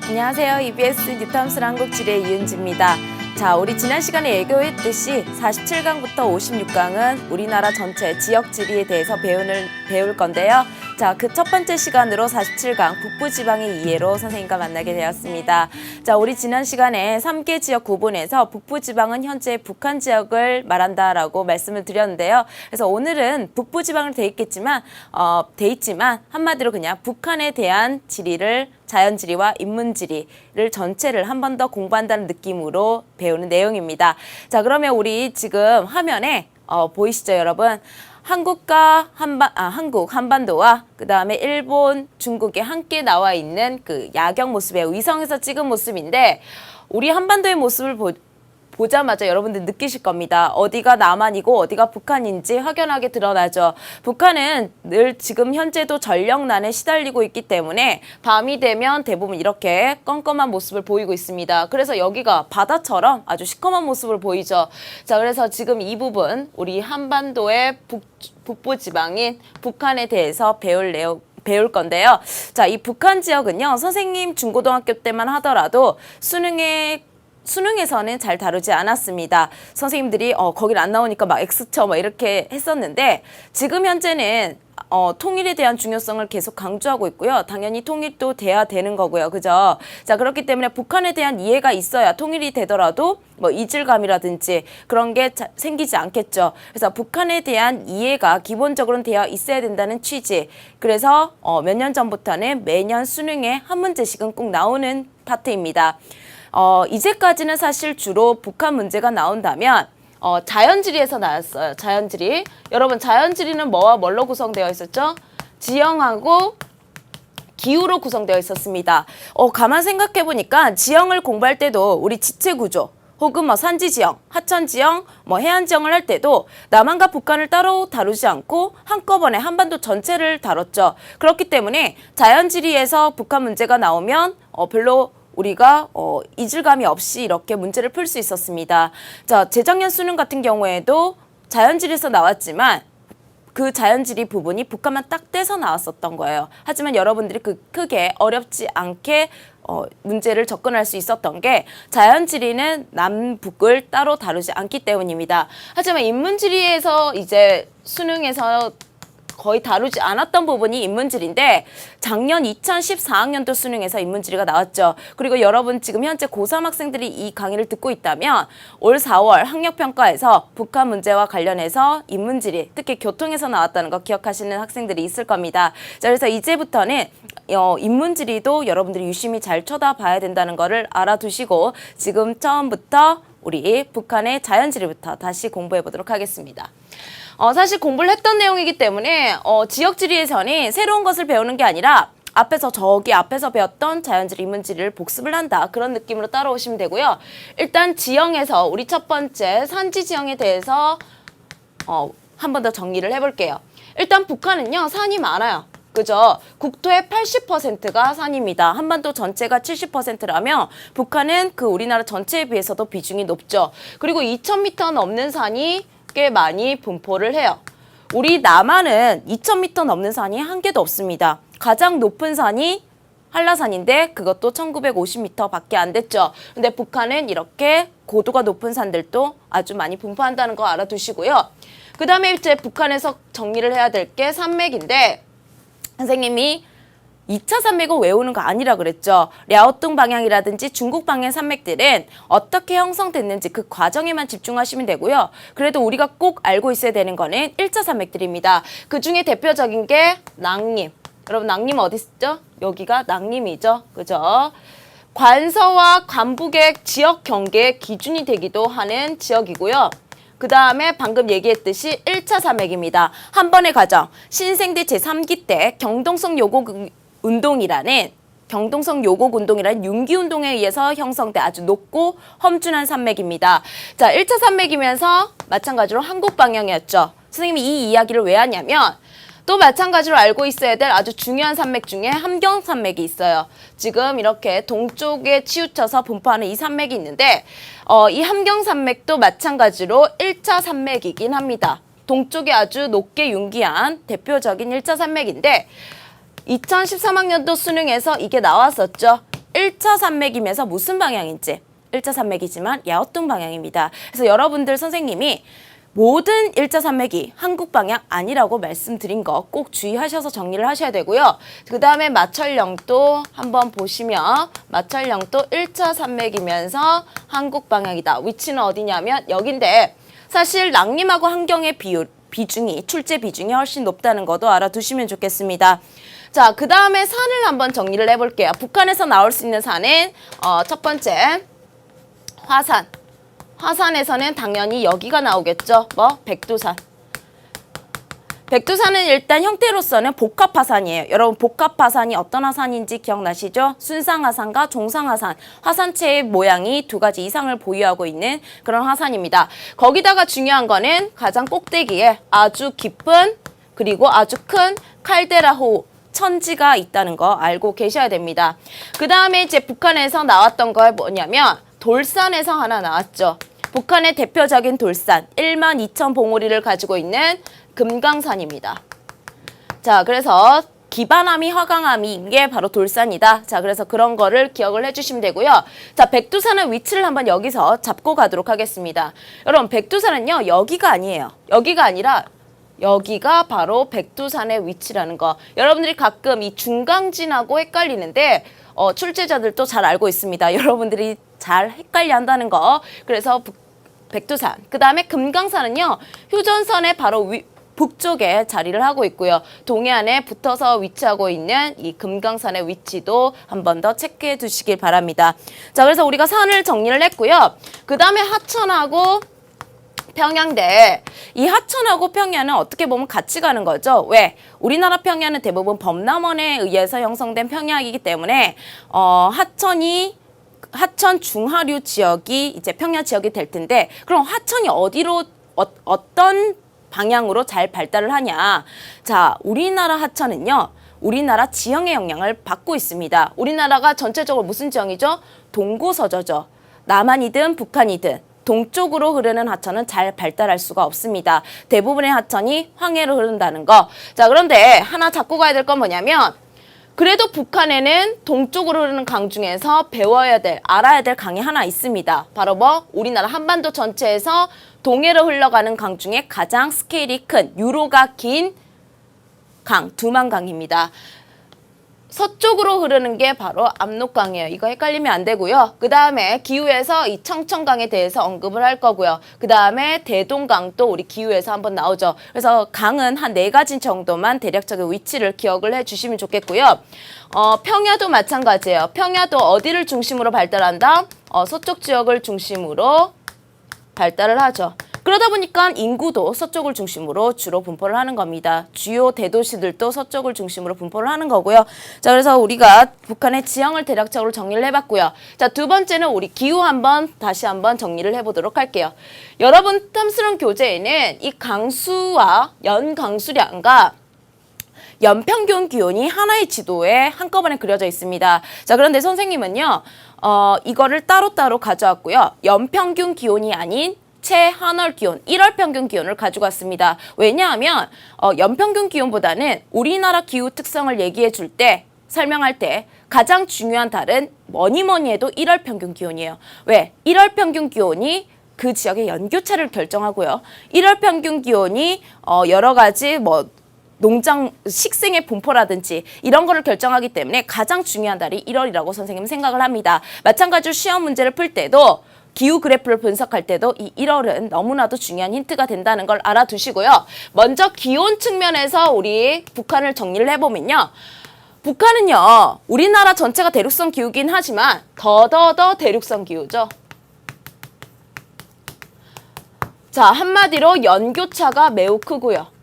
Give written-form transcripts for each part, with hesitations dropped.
안녕하세요. EBS 뉴탐스 한국지리의 이은지입니다. 자, 우리 지난 시간에 예고했듯이 47강부터 56강은 우리나라 전체 지역 지리에 대해서 배울 건데요. 자, 그 첫 번째 시간으로 47강 북부지방의 이해로 선생님과 만나게 되었습니다. 자, 우리 지난 시간에 3개 지역 구분에서 북부지방은 현재 북한 지역을 말한다라고 말씀을 드렸는데요. 그래서 오늘은 북부지방으로 돼 있지만 한마디로 그냥 북한에 대한 지리를 자연지리와 인문지리를 전체를 한 번 더 공부한다는 느낌으로 배우는 내용입니다. 자, 그러면 우리 지금 화면에 보이시죠, 여러분? 한국 한반도와 그 다음에 일본, 중국에 함께 나와 있는 그 야경 모습이에요. 위성에서 찍은 모습인데 우리 한반도의 모습을 보자마자 여러분들 느끼실 겁니다. 어디가 남한이고 어디가 북한인지 확연하게 드러나죠. 북한은 늘 지금 현재도 전력난에 시달리고 있기 때문에 밤이 되면 대부분 이렇게 껌껌한 모습을 보이고 있습니다. 그래서 여기가 바다처럼 아주 시커먼 모습을 보이죠. 자, 그래서 지금 이 부분 우리 한반도의 북부지방인 북한에 대해서 배울 건데요. 자, 이 북한 지역은요, 선생님 중고등학교 때만 하더라도 수능에서는 잘 다루지 않았습니다. 선생님들이 거길 안 나오니까 막 X쳐 막 이렇게 했었는데 지금 현재는 통일에 대한 중요성을 계속 강조하고 있고요. 당연히 통일도 돼야 되는 거고요. 그죠? 자, 그렇기 때문에 북한에 대한 이해가 있어야 통일이 되더라도 뭐 이질감이라든지 그런 게 생기지 않겠죠. 그래서 북한에 대한 이해가 기본적으로는 되어 있어야 된다는 취지. 그래서 몇 년 전부터는 매년 수능에 한 문제씩은 꼭 나오는 파트입니다. 이제까지는 사실 주로 북한 문제가 나온다면 자연지리에서 나왔어요. 자연지리. 여러분, 자연지리는 뭐와 뭘로 구성되어 있었죠? 지형하고 기후로 구성되어 있었습니다. 가만 생각해 보니까 지형을 공부할 때도 우리 지체구조 혹은 뭐 산지지형, 하천지형, 뭐 해안지형을 할 때도 남한과 북한을 따로 다루지 않고 한꺼번에 한반도 전체를 다뤘죠. 그렇기 때문에 자연지리에서 북한 문제가 나오면 별로 우리가 이질감이 없이 이렇게 문제를 풀 수 있었습니다. 자, 재작년 수능 같은 경우에도 자연지리에서 나왔지만 그 자연지리 부분이 북한만 딱 떼서 나왔었던 거예요. 하지만 여러분들이 크게 어렵지 않게 문제를 접근할 수 있었던 게 자연지리는 남북을 따로 다루지 않기 때문입니다. 하지만 인문지리에서 이제 수능에서 거의 다루지 않았던 부분이 인문지리인데 작년 2014학년도 수능에서 인문지리가 나왔죠. 그리고 여러분 지금 현재 고3 학생들이 이 강의를 듣고 있다면 올 4월 학력평가에서 북한 문제와 관련해서 인문지리, 특히 교통에서 나왔다는 거 기억하시는 학생들이 있을 겁니다. 자, 그래서 이제부터는 인문지리도 여러분들이 유심히 잘 쳐다봐야 된다는 거를 알아두시고 지금 처음부터 우리 북한의 자연지리부터 다시 공부해 보도록 하겠습니다. 사실 공부를 했던 내용이기 때문에 지역지리에서는 새로운 것을 배우는 게 아니라 저기 앞에서 배웠던 자연지리, 인문지리를 복습을 한다. 그런 느낌으로 따라오시면 되고요. 일단 지형에서 우리 첫 번째 산지지형에 대해서 한 번 더 정리를 해볼게요. 일단 북한은요, 산이 많아요. 그죠? 국토의 80%가 산입니다. 한반도 전체가 70%라면 북한은 그 우리나라 전체에 비해서도 비중이 높죠. 그리고 2,000m 넘는 산이 꽤 많이 분포를 해요. 우리 남한은 2,000m 넘는 산이 한 개도 없습니다. 가장 높은 산이 한라산인데 그것도 1,950m 밖에 안 됐죠. 근데 북한은 이렇게 고도가 높은 산들도 아주 많이 분포한다는 거 알아두시고요. 그 다음에 이제 북한에서 정리를 해야 될 게 산맥인데 선생님이 2차 산맥을 외우는 거 아니라 그랬죠. 랴오뚱 방향이라든지 중국 방향 산맥들은 어떻게 형성됐는지 그 과정에만 집중하시면 되고요. 그래도 우리가 꼭 알고 있어야 되는 거는 1차 산맥들입니다. 그 중에 대표적인 게 낭림. 여러분, 낭림 어디 있죠? 여기가 낭림이죠. 그죠? 관서와 관북의 지역 경계의 기준이 되기도 하는 지역이고요. 그 다음에 방금 얘기했듯이 1차 산맥입니다. 한 번의 과정, 신생대 제3기 때 경동성 요곡 운동이라는 윤기운동에 의해서 형성돼 아주 높고 험준한 산맥입니다. 자, 1차 산맥이면서 마찬가지로 한국 방향이었죠. 선생님이 이 이야기를 왜 하냐면 또 마찬가지로 알고 있어야 될 아주 중요한 산맥 중에 함경산맥이 있어요. 지금 이렇게 동쪽에 치우쳐서 분포하는 이 산맥이 있는데 이 함경산맥도 마찬가지로 1차 산맥이긴 합니다. 동쪽에 아주 높게 융기한 대표적인 1차 산맥인데 2013학년도 수능에서 이게 나왔었죠. 1차 산맥이면서 무슨 방향인지 1차 산맥이지만 야오뚱 방향입니다. 그래서 여러분들 선생님이 모든 1차 산맥이 한국 방향 아니라고 말씀드린 거 꼭 주의하셔서 정리를 하셔야 되고요. 그 다음에 마철령도 한번 보시면 마철령도 1차 산맥이면서 한국 방향이다. 위치는 어디냐면 여긴데 사실 낭림하고 한경의 비중이 출제 비중이 훨씬 높다는 것도 알아두시면 좋겠습니다. 자, 그 다음에 산을 한번 정리를 해볼게요. 북한에서 나올 수 있는 산은 첫 번째 화산. 화산에서는 당연히 여기가 나오겠죠. 뭐 백두산. 백두산은 일단 형태로서는 복합화산이에요. 여러분 복합화산이 어떤 화산인지 기억나시죠? 순상화산과 종상화산. 화산체의 모양이 두 가지 이상을 보유하고 있는 그런 화산입니다. 거기다가 중요한 거는 가장 꼭대기에 아주 깊은 그리고 아주 큰 칼데라호 천지가 있다는 거 알고 계셔야 됩니다. 그 다음에 이제 북한에서 나왔던 거 뭐냐면 돌산에서 하나 나왔죠. 북한의 대표적인 돌산 12,000 봉우리를 가지고 있는 금강산입니다. 자, 그래서 기반함이 화강암인 게 바로 돌산이다. 자, 그래서 그런 거를 기억을 해주시면 되고요. 자, 백두산의 위치를 한번 여기서 잡고 가도록 하겠습니다. 여러분, 백두산은요, 여기가 아니에요. 여기가 아니라 여기가 바로 백두산의 위치라는 거. 여러분들이 가끔 이 중강진하고 헷갈리는데 출제자들도 잘 알고 있습니다. 여러분들이 잘 헷갈려 한다는 거. 그래서 백두산. 그 다음에 금강산은요. 휴전선의 바로 북쪽에 자리를 하고 있고요. 동해안에 붙어서 위치하고 있는 이 금강산의 위치도 한 번 더 체크해 두시길 바랍니다. 자, 그래서 우리가 산을 정리를 했고요. 그 다음에 하천하고 평야인데 이 하천하고 평야는 어떻게 보면 같이 가는 거죠. 왜? 우리나라 평야는 대부분 범람원에 의해서 형성된 평야이기 때문에 하천 중하류 지역이 이제 평야 지역이 될 텐데 그럼 하천이 어디로 어떤 방향으로 잘 발달을 하냐. 자, 우리나라 하천은요. 우리나라 지형의 영향을 받고 있습니다. 우리나라가 전체적으로 무슨 지형이죠? 동고서저죠. 남한이든 북한이든 동쪽으로 흐르는 하천은 잘 발달할 수가 없습니다. 대부분의 하천이 황해로 흐른다는 거. 자, 그런데 하나 잡고 가야 될 건 뭐냐면 그래도 북한에는 동쪽으로 흐르는 강 중에서 배워야 될, 알아야 될 강이 하나 있습니다. 바로 뭐? 우리나라 한반도 전체에서 동해로 흘러가는 강 중에 가장 스케일이 큰, 유로가 긴 강, 두만강입니다. 서쪽으로 흐르는 게 바로 압록강이에요. 이거 헷갈리면 안 되고요. 그 다음에 기후에서 이 청천강에 대해서 언급을 할 거고요. 그 다음에 대동강도 우리 기후에서 한번 나오죠. 그래서 강은 한 4가지 정도만 대략적인 위치를 기억을 해주시면 좋겠고요. 평야도 마찬가지예요. 평야도 어디를 중심으로 발달한다? 서쪽 지역을 중심으로 발달을 하죠. 그러다 보니까 인구도 서쪽을 중심으로 주로 분포를 하는 겁니다. 주요 대도시들도 서쪽을 중심으로 분포를 하는 거고요. 자, 그래서 우리가 북한의 지형을 대략적으로 정리를 해봤고요. 자, 두 번째는 우리 기후 다시 한번 정리를 해보도록 할게요. 여러분 탐스러운 교재에는 이 강수와 연강수량과 연평균 기온이 하나의 지도에 한꺼번에 그려져 있습니다. 자, 그런데 선생님은요, 이거를 따로따로 가져왔고요. 연평균 기온이 아닌 최한월 기온, 1월 평균 기온을 가지고 왔습니다. 왜냐하면 연평균 기온보다는 우리나라 기후 특성을 얘기해 줄 때, 설명할 때 가장 중요한 달은 뭐니 해도 1월 평균 기온이에요. 왜? 1월 평균 기온이 그 지역의 연교차를 결정하고요. 1월 평균 기온이 여러 가지 농장 식생의 분포라든지 이런 거를 결정하기 때문에 가장 중요한 달이 1월이라고 선생님은 생각을 합니다. 마찬가지로 시험 문제를 풀 때도 기후 그래프를 분석할 때도 이 1월은 너무나도 중요한 힌트가 된다는 걸 알아두시고요. 먼저 기온 측면에서 우리 북한을 정리를 해보면요. 북한은요. 우리나라 전체가 대륙성 기후긴 하지만 더더더 대륙성 기후죠. 자, 한마디로 연교차가 매우 크고요.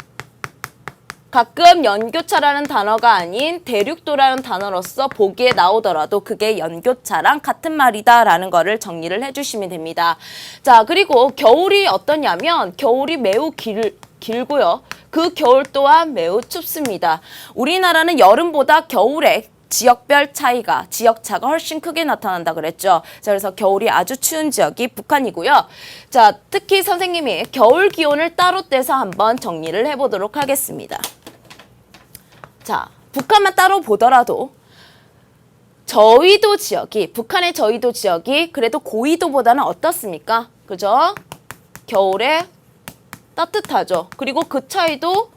가끔 연교차라는 단어가 아닌 대륙도라는 단어로서 보기에 나오더라도 그게 연교차랑 같은 말이다라는 거를 정리를 해주시면 됩니다. 자, 그리고 겨울이 어떠냐면 겨울이 매우 길고요. 그 겨울 또한 매우 춥습니다. 우리나라는 여름보다 겨울에 지역별 차이가, 지역차가 훨씬 크게 나타난다 그랬죠. 자, 그래서 겨울이 아주 추운 지역이 북한이고요. 자, 특히 선생님이 겨울 기온을 따로 떼서 한번 정리를 해보도록 하겠습니다. 자, 북한만 따로 보더라도 저위도 지역이, 북한의 저위도 지역이 그래도 고위도보다는 어떻습니까? 그죠? 겨울에 따뜻하죠. 그리고 그 차이도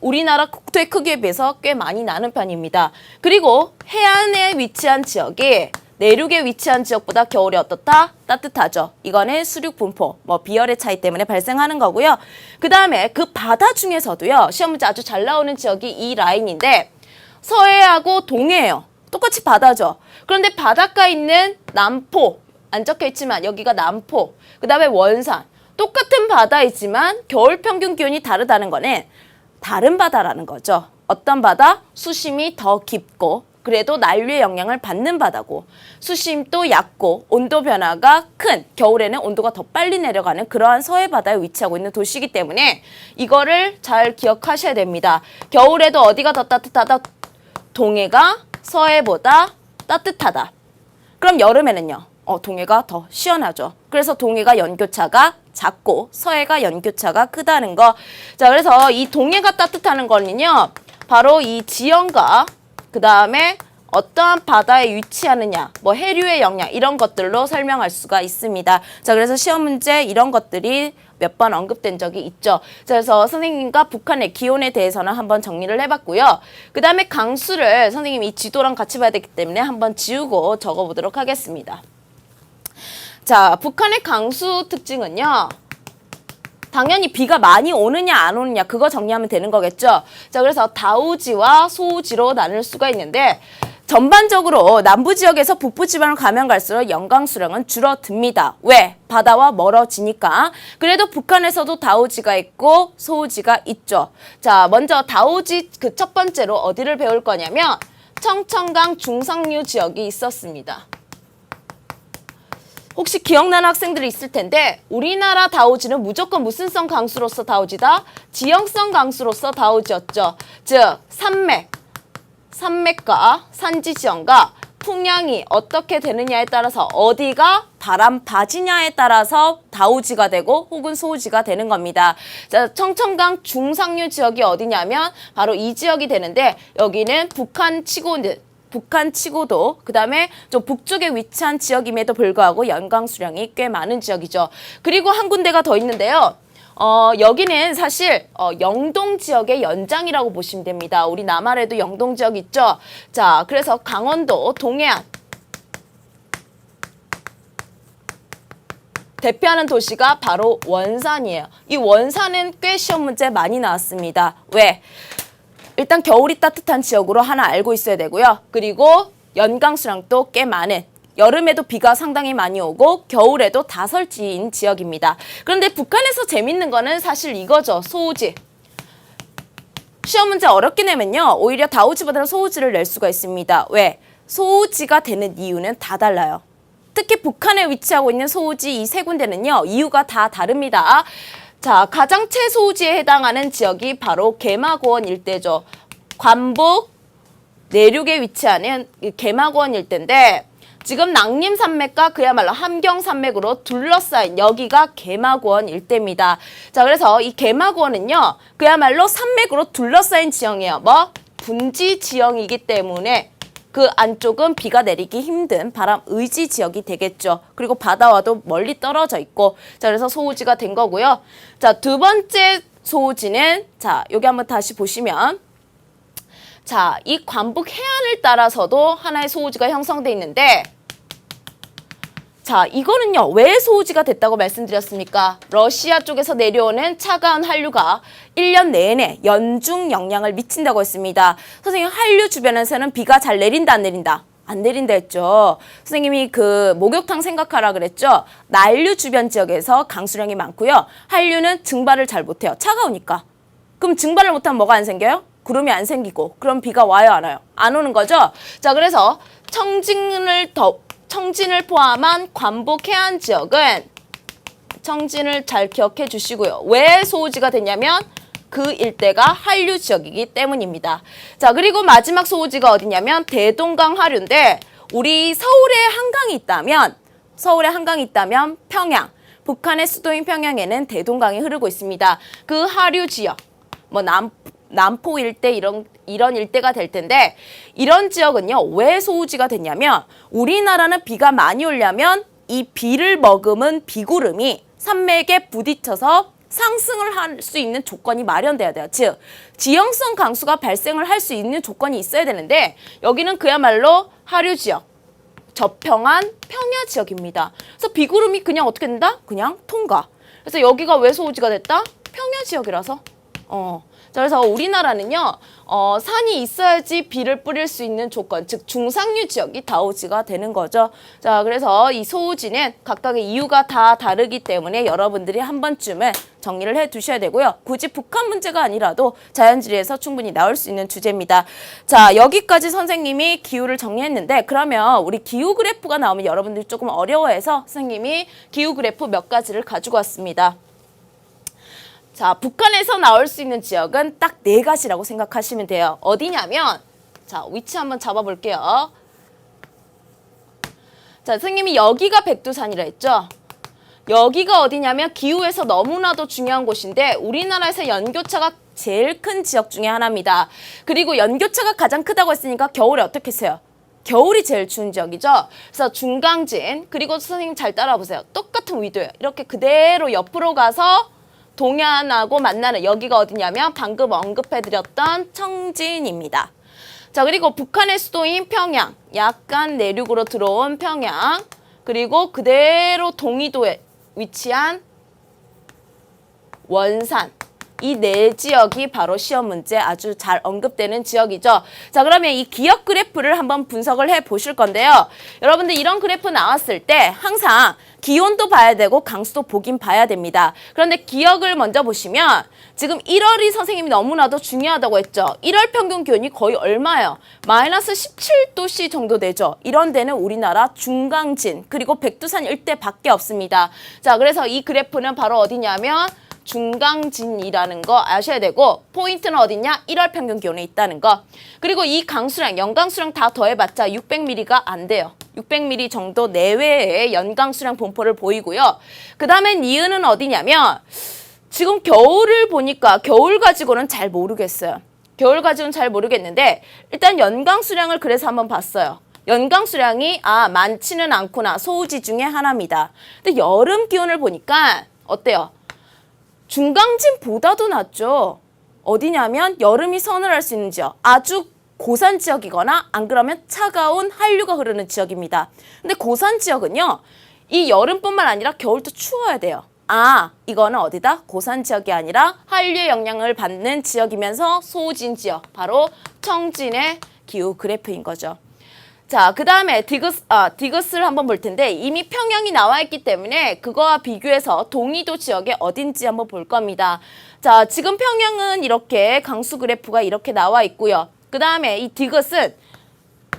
우리나라 국토의 크기에 비해서 꽤 많이 나는 편입니다. 그리고 해안에 위치한 지역이 내륙에 위치한 지역보다 겨울에 어떻다? 따뜻하죠. 이거는 수륙 분포, 비열의 차이 때문에 발생하는 거고요. 그 다음에 그 바다 중에서도요. 시험 문제 아주 잘 나오는 지역이 이 라인인데 서해하고 동해예요. 똑같이 바다죠. 그런데 바닷가에 있는 남포, 안 적혀 있지만 여기가 남포, 그 다음에 원산. 똑같은 바다이지만 겨울 평균 기온이 다르다는 거는 다른 바다라는 거죠. 어떤 바다? 수심이 더 깊고 그래도 난류의 영향을 받는 바다고 수심도 얕고 온도 변화가 큰 겨울에는 온도가 더 빨리 내려가는 그러한 서해 바다에 위치하고 있는 도시이기 때문에 이거를 잘 기억하셔야 됩니다. 겨울에도 어디가 더 따뜻하다? 동해가 서해보다 따뜻하다. 그럼 여름에는요? 동해가 더 시원하죠. 그래서 동해가 연교차가 작고 서해가 연교차가 크다는 거. 자, 그래서 이 동해가 따뜻하는 거는요. 바로 이 지형과 그 다음에 어떠한 바다에 위치하느냐, 해류의 영향 이런 것들로 설명할 수가 있습니다. 자, 그래서 시험 문제 이런 것들이 몇 번 언급된 적이 있죠. 자, 그래서 선생님과 북한의 기온에 대해서는 한번 정리를 해봤고요. 그 다음에 강수를 선생님이 이 지도랑 같이 봐야 되기 때문에 한번 지우고 적어보도록 하겠습니다. 자, 북한의 강수 특징은요. 당연히 비가 많이 오느냐 안 오느냐 그거 정리하면 되는 거겠죠. 자, 그래서 다우지와 소우지로 나눌 수가 있는데 전반적으로 남부 지역에서 북부 지방을 가면 갈수록 연강 수량은 줄어듭니다. 왜? 바다와 멀어지니까. 그래도 북한에서도 다우지가 있고 소우지가 있죠. 자, 먼저 다우지 그 첫 번째로 어디를 배울 거냐면 청천강 중상류 지역이 있었습니다. 혹시 기억나는 학생들이 있을 텐데 우리나라 다우지는 무조건 무슨 성 강수로서 다우지다? 지형성 강수로서 다우지였죠. 즉 산맥과 산지 지형과 풍향이 어떻게 되느냐에 따라서 어디가 바람 빠지냐에 따라서 다우지가 되고 혹은 소우지가 되는 겁니다. 자, 청천강 중상류 지역이 어디냐면 바로 이 지역이 되는데 여기는 북한치고도 그 다음에 좀 북쪽에 위치한 지역임에도 불구하고 연강 수량이 꽤 많은 지역이죠. 그리고 한 군데가 더 있는데요. 여기는 사실 영동 지역의 연장이라고 보시면 됩니다. 우리 남한에도 영동 지역 있죠. 자, 그래서 강원도 동해안 대표하는 도시가 바로 원산이에요. 이 원산은 꽤 시험 문제 많이 나왔습니다. 왜? 일단 겨울이 따뜻한 지역으로 하나 알고 있어야 되고요. 그리고 연강 수량도 꽤 많은 여름에도 비가 상당히 많이 오고 겨울에도 다설지인 지역입니다. 그런데 북한에서 재밌는 거는 사실 이거죠. 소우지. 시험 문제 어렵게 내면요. 오히려 다우지보다는 소우지를 낼 수가 있습니다. 왜? 소우지가 되는 이유는 다 달라요. 특히 북한에 위치하고 있는 소우지 이 세 군데는요. 이유가 다 다릅니다. 자, 가장 최소우지에 해당하는 지역이 바로 개마고원 일대죠. 관북 내륙에 위치하는 개마고원 일대인데 지금 낭림산맥과 그야말로 함경산맥으로 둘러싸인 여기가 개마고원 일대입니다. 자, 그래서 이 개마고원은요. 그야말로 산맥으로 둘러싸인 지형이에요. 분지 지형이기 때문에 그 안쪽은 비가 내리기 힘든 바람 의지 지역이 되겠죠. 그리고 바다와도 멀리 떨어져 있고. 자, 그래서 소우지가 된 거고요. 자, 두 번째 소우지는 자, 여기 한번 다시 보시면 자, 이 관북 해안을 따라서도 하나의 소우지가 형성돼 있는데 자, 이거는요. 왜 소우지가 됐다고 말씀드렸습니까? 러시아 쪽에서 내려오는 차가운 한류가 1년 내내 연중 영향을 미친다고 했습니다. 선생님, 한류 주변에서는 비가 잘 내린다, 안 내린다? 안 내린다 했죠. 선생님이 그 목욕탕 생각하라 그랬죠. 난류 주변 지역에서 강수량이 많고요. 한류는 증발을 잘 못해요. 차가우니까. 그럼 증발을 못하면 뭐가 안 생겨요? 구름이 안 생기고. 그럼 비가 와요, 안 와요? 안 오는 거죠. 자, 그래서 청진을 포함한 관북 해안 지역은 청진을 잘 기억해 주시고요. 왜 소우지가 됐냐면 그 일대가 한류 지역이기 때문입니다. 자, 그리고 마지막 소우지가 어디냐면 대동강 하류인데 우리 서울에 한강이 있다면 평양, 북한의 수도인 평양에는 대동강이 흐르고 있습니다. 그 하류 지역, 남포 일대 이런 일대가 될 텐데 이런 지역은요 왜 소우지가 됐냐면 우리나라는 비가 많이 오려면 이 비를 머금은 비구름이 산맥에 부딪혀서 상승을 할 수 있는 조건이 마련돼야 돼요. 즉 지형성 강수가 발생을 할 수 있는 조건이 있어야 되는데 여기는 그야말로 하류 지역, 저평한 평야 지역입니다. 그래서 비구름이 그냥 어떻게 된다? 그냥 통과. 그래서 여기가 왜 소우지가 됐다? 평야 지역이라서. 자, 그래서 우리나라는요, 산이 있어야지 비를 뿌릴 수 있는 조건, 즉 중상류 지역이 다우지가 되는 거죠. 자, 그래서 이 소우지는 각각의 이유가 다 다르기 때문에 여러분들이 한 번쯤은 정리를 해 두셔야 되고요. 굳이 북한 문제가 아니라도 자연지리에서 충분히 나올 수 있는 주제입니다. 자, 여기까지 선생님이 기후를 정리했는데 그러면 우리 기후 그래프가 나오면 여러분들이 조금 어려워해서 선생님이 기후 그래프 몇 가지를 가지고 왔습니다. 자, 북한에서 나올 수 있는 지역은 딱 4가지라고 생각하시면 돼요. 어디냐면, 자, 위치 한번 잡아볼게요. 자, 선생님이 여기가 백두산이라 했죠? 여기가 어디냐면 기후에서 너무나도 중요한 곳인데 우리나라에서 연교차가 제일 큰 지역 중에 하나입니다. 그리고 연교차가 가장 크다고 했으니까 겨울에 어떻게 했어요? 겨울이 제일 추운 지역이죠. 그래서 중강진, 그리고 선생님 잘 따라보세요. 똑같은 위도예요. 이렇게 그대로 옆으로 가서 동해안하고 만나는 여기가 어디냐면 방금 언급해드렸던 청진입니다. 자, 그리고 북한의 수도인 평양, 약간 내륙으로 들어온 평양, 그리고 그대로 동이도에 위치한 원산, 이 4지역이 바로 시험 문제 아주 잘 언급되는 지역이죠. 자, 그러면 이 기억 그래프를 한번 분석을 해 보실 건데요. 여러분들 이런 그래프 나왔을 때 항상 기온도 봐야 되고 강수도 보긴 봐야 됩니다. 그런데 기억을 먼저 보시면 지금 1월이 선생님이 너무나도 중요하다고 했죠. 1월 평균 기온이 거의 얼마예요? 마이너스 17도씨 정도 되죠. 이런 데는 우리나라 중강진 그리고 백두산 일대밖에 없습니다. 자, 그래서 이 그래프는 바로 어디냐면 중강진이라는 거 아셔야 되고 포인트는 어디냐? 1월 평균 기온에 있다는 거. 그리고 이 강수량, 연강수량 다 더해봤자 600mm가 안 돼요. 600mm 정도 내외의 연강수량 분포를 보이고요. 그 다음에 니은은 어디냐면 지금 겨울을 보니까 겨울 가지고는 잘 모르겠어요. 겨울 가지고는 잘 모르겠는데 일단 연강수량을 그래서 한번 봤어요. 연강수량이 많지는 않구나. 소우지 중에 하나입니다. 근데 여름 기온을 보니까 어때요? 중강진보다도 낫죠. 어디냐면 여름이 서늘할 수 있는 지역. 아주 고산 지역이거나 안 그러면 차가운 한류가 흐르는 지역입니다. 근데 고산 지역은요. 이 여름뿐만 아니라 겨울도 추워야 돼요. 이거는 어디다? 고산 지역이 아니라 한류의 영향을 받는 지역이면서 소진 지역. 바로 청진의 기후 그래프인 거죠. 자, 그 다음에 디귿을 한번 볼 텐데 이미 평양이 나와 있기 때문에 그거와 비교해서 동이도 지역에 어딘지 한번 볼 겁니다. 자, 지금 평양은 이렇게 강수 그래프가 이렇게 나와 있고요. 그 다음에 이 디귿은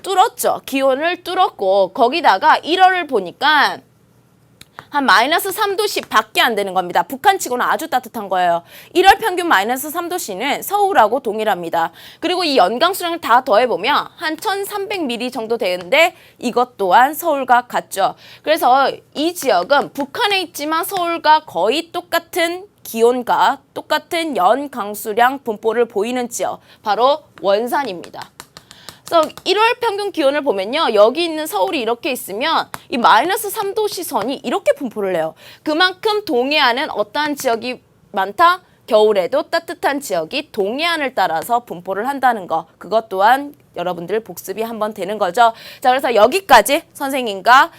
뚫었죠. 기온을 뚫었고 거기다가 1월을 보니까 한 마이너스 3도씨 밖에 안 되는 겁니다. 북한치고는 아주 따뜻한 거예요. 1월 평균 마이너스 3도씨는 서울하고 동일합니다. 그리고 이 연강수량을 다 더해보면 한 1300mm 정도 되는데 이것 또한 서울과 같죠. 그래서 이 지역은 북한에 있지만 서울과 거의 똑같은 기온과 똑같은 연강수량 분포를 보이는 지역, 바로 원산입니다. 그래서 1월 평균 기온을 보면요. 여기 있는 서울이 이렇게 있으면 이 마이너스 3도씨 선이 이렇게 분포를 해요. 그만큼 동해안은 어떠한 지역이 많다? 겨울에도 따뜻한 지역이 동해안을 따라서 분포를 한다는 거. 그것 또한 여러분들 복습이 한번 되는 거죠. 자, 그래서 여기까지 선생님과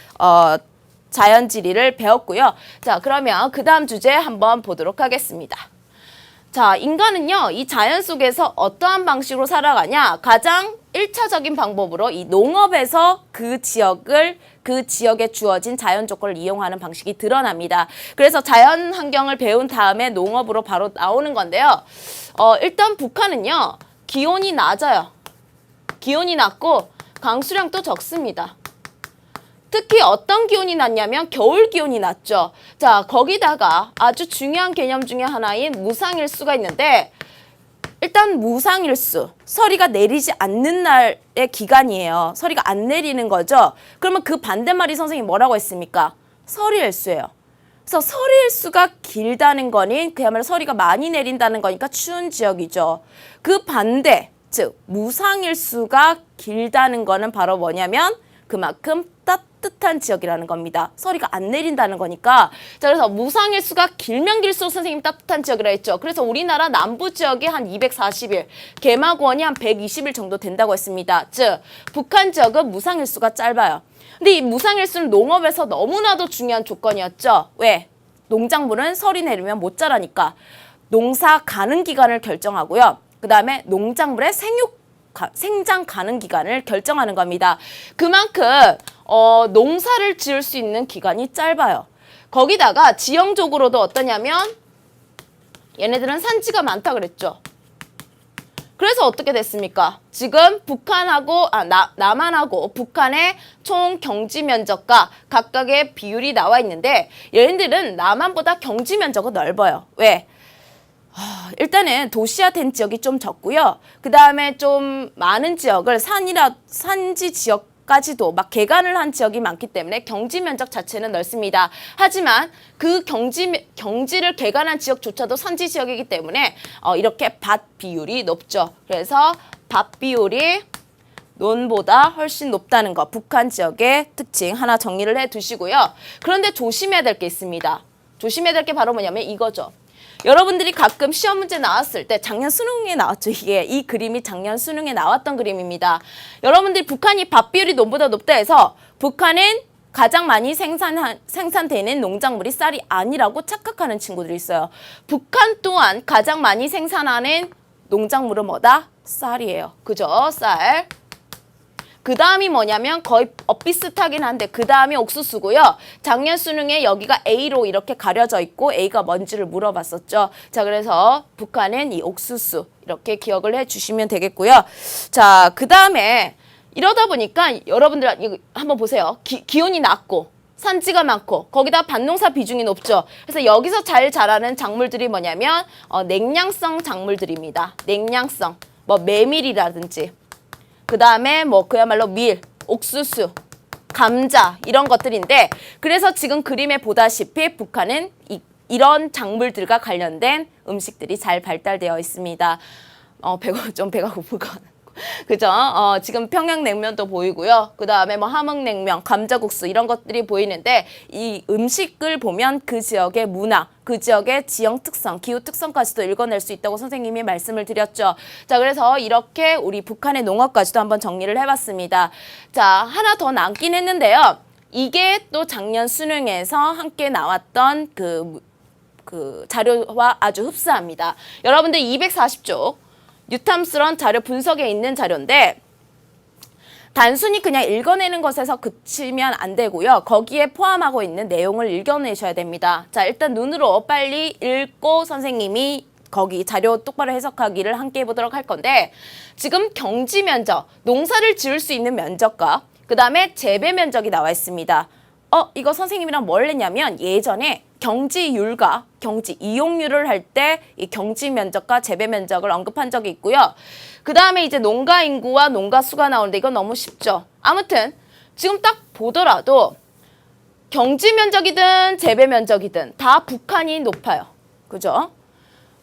자연지리를 배웠고요. 자, 그러면 그 다음 주제 한번 보도록 하겠습니다. 자, 인간은요, 이 자연 속에서 어떠한 방식으로 살아가냐? 가장 1차적인 방법으로 이 농업에서 그 지역에 주어진 자연 조건을 이용하는 방식이 드러납니다. 그래서 자연 환경을 배운 다음에 농업으로 바로 나오는 건데요. 일단 북한은요, 기온이 낮아요. 기온이 낮고 강수량도 적습니다. 특히 어떤 기온이 낮냐면 겨울 기온이 낮죠. 자, 거기다가 아주 중요한 개념 중에 하나인 무상일수가 있는데 일단 무상일수, 서리가 내리지 않는 날의 기간이에요. 서리가 안 내리는 거죠. 그러면 그 반대말이 선생님이 뭐라고 했습니까? 서리일수예요. 그래서 서리일수가 길다는 거는 그야말로 서리가 많이 내린다는 거니까 추운 지역이죠. 그 반대, 즉 무상일수가 길다는 거는 바로 뭐냐면 그만큼 따뜻한 지역이라는 겁니다. 서리가 안 내린다는 거니까. 자, 그래서 무상일수가 길면 길수록 선생님 따뜻한 지역이라 했죠. 그래서 우리나라 남부 지역이 한 240일, 개막원이 한 120일 정도 된다고 했습니다. 즉 북한 지역은 무상일수가 짧아요. 근데 이 무상일수는 농업에서 너무나도 중요한 조건이었죠. 왜? 농작물은 서리 내리면 못 자라니까. 농사 가는 기간을 결정하고요. 그 다음에 농작물의 생장 가능 기간을 결정하는 겁니다. 그만큼 농사를 지을 수 있는 기간이 짧아요. 거기다가 지형적으로도 어떠냐면 얘네들은 산지가 많다 그랬죠. 그래서 어떻게 됐습니까? 지금 북한하고 남한하고 북한의 총 경지 면적과 각각의 비율이 나와 있는데 얘네들은 남한보다 경지 면적은 넓어요. 왜? 일단은 도시화된 지역이 좀 적고요. 그 다음에 좀 많은 지역을 산지 지역까지도 막 개간을 한 지역이 많기 때문에 경지 면적 자체는 넓습니다. 하지만 그 경지를 개간한 지역조차도 산지 지역이기 때문에 이렇게 밭 비율이 높죠. 그래서 밭 비율이 논보다 훨씬 높다는 거, 북한 지역의 특징 하나 정리를 해 두시고요. 그런데 조심해야 될 게 있습니다. 조심해야 될 게 바로 뭐냐면 이거죠. 여러분들이 가끔 시험 문제 나왔을 때 작년 수능에 나왔죠. 이 그림이 작년 수능에 나왔던 그림입니다. 여러분들이 북한이 밭 비율이 논보다 높다 해서 북한은 가장 많이 생산되는 농작물이 쌀이 아니라고 착각하는 친구들이 있어요. 북한 또한 가장 많이 생산하는 농작물은 뭐다? 쌀이에요. 그죠? 쌀. 그 다음이 뭐냐면 거의 비슷하긴 한데 그 다음이 옥수수고요. 작년 수능에 여기가 A로 이렇게 가려져 있고 A가 뭔지를 물어봤었죠. 자, 그래서 북한은 이 옥수수 이렇게 기억을 해주시면 되겠고요. 자, 그 다음에 이러다 보니까 여러분들 이거 한번 보세요. 기온이 낮고 산지가 많고 거기다 밭농사 비중이 높죠. 그래서 여기서 잘 자라는 작물들이 뭐냐면 냉량성 작물들입니다. 냉량성 뭐 메밀이라든지 그 다음에 뭐 그야말로 밀, 옥수수, 감자 이런 것들인데 그래서 지금 그림에 보다시피 북한은 이런 작물들과 관련된 음식들이 잘 발달되어 있습니다. 배가 고플 것 같아요. 그죠? 지금 평양냉면도 보이고요. 그 다음에 뭐 함흥냉면, 감자국수 이런 것들이 보이는데 이 음식을 보면 그 지역의 문화, 그 지역의 지형 특성, 기후 특성까지도 읽어낼 수 있다고 선생님이 말씀을 드렸죠. 자, 그래서 이렇게 우리 북한의 농업까지도 한번 정리를 해봤습니다. 자, 하나 더 남긴 했는데요. 이게 또 작년 수능에서 함께 나왔던 그 자료와 아주 흡사합니다. 여러분들 240쪽. 뉴탐스런 자료 분석에 있는 자료인데 단순히 그냥 읽어내는 것에서 그치면 안 되고요. 거기에 포함하고 있는 내용을 읽어내셔야 됩니다. 자, 일단 눈으로 빨리 읽고 선생님이 거기 자료 똑바로 해석하기를 함께 해보도록 할 건데 지금 경지 면적, 농사를 지을 수 있는 면적과 그 다음에 재배 면적이 나와 있습니다. 이거 선생님이랑 뭘 했냐면 예전에 경지율과 경지 이용률을 할 때 이 경지 면적과 재배 면적을 언급한 적이 있고요. 그 다음에 이제 농가 인구와 농가 수가 나오는데 이건 너무 쉽죠. 아무튼 지금 딱 보더라도 경지 면적이든 재배 면적이든 다 북한이 높아요. 그죠?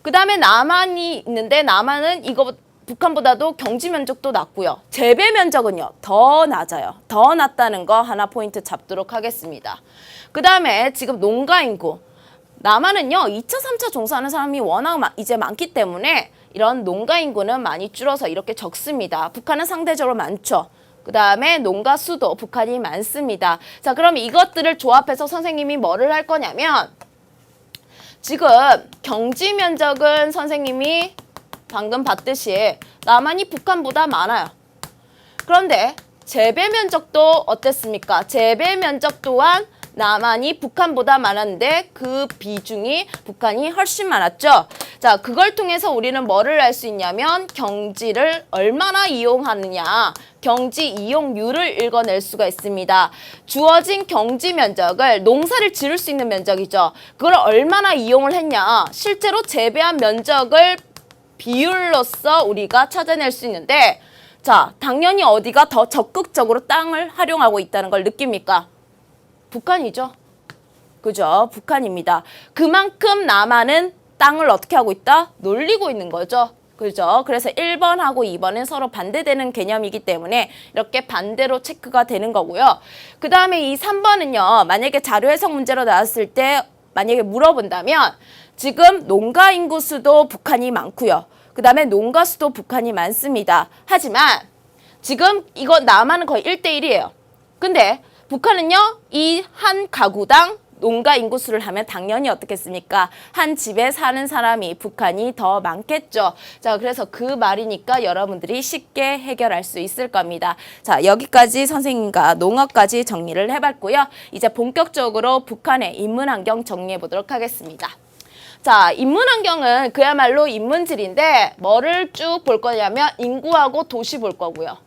그 다음에 남한이 있는데 남한은 이거 북한보다도 경지 면적도 낮고요. 재배 면적은요. 더 낮아요. 더 낮다는 거 하나 포인트 잡도록 하겠습니다. 그 다음에 지금 농가 인구. 남한은요. 2차, 3차 종사하는 사람이 워낙 이제 많기 때문에 이런 농가 인구는 많이 줄어서 이렇게 적습니다. 북한은 상대적으로 많죠. 그 다음에 농가 수도 북한이 많습니다. 자, 그럼 이것들을 조합해서 선생님이 뭐를 할 거냐면 지금 경지 면적은 선생님이 방금 봤듯이 남한이 북한보다 많아요. 그런데 재배 면적도 어땠습니까? 재배 면적 또한 남한이 북한보다 많았는데 그 비중이 북한이 훨씬 많았죠. 자, 그걸 통해서 우리는 뭐를 알 수 있냐면 경지를 얼마나 이용하느냐, 경지 이용률을 읽어낼 수가 있습니다. 주어진 경지 면적을 농사를 지을 수 있는 면적이죠. 그걸 얼마나 이용을 했냐, 실제로 재배한 면적을 비율로서 우리가 찾아낼 수 있는데 자, 당연히 어디가 더 적극적으로 땅을 활용하고 있다는 걸 느낍니까? 북한이죠. 그죠? 북한입니다. 그만큼 남한은 땅을 어떻게 하고 있다? 놀리고 있는 거죠. 그죠? 그래서 1번하고 2번은 서로 반대되는 개념이기 때문에 이렇게 반대로 체크가 되는 거고요. 그 다음에 이 3번은요. 만약에 자료 해석 문제로 나왔을 때 만약에 물어본다면 지금 농가 인구 수도 북한이 많고요. 그 다음에 농가 수도 북한이 많습니다. 하지만 지금 이거 남한은 거의 1대1이에요. 근데 북한은요. 이 한 가구당 농가 인구수를 하면 당연히 어떻겠습니까? 한 집에 사는 사람이 북한이 더 많겠죠. 자, 그래서 그 말이니까 여러분들이 쉽게 해결할 수 있을 겁니다. 자, 여기까지 선생님과 농어까지 정리를 해봤고요. 이제 본격적으로 북한의 인문환경 정리해 보도록 하겠습니다. 자, 인문환경은 그야말로 인문질인데 뭐를 쭉 볼 거냐면 인구하고 도시 볼 거고요.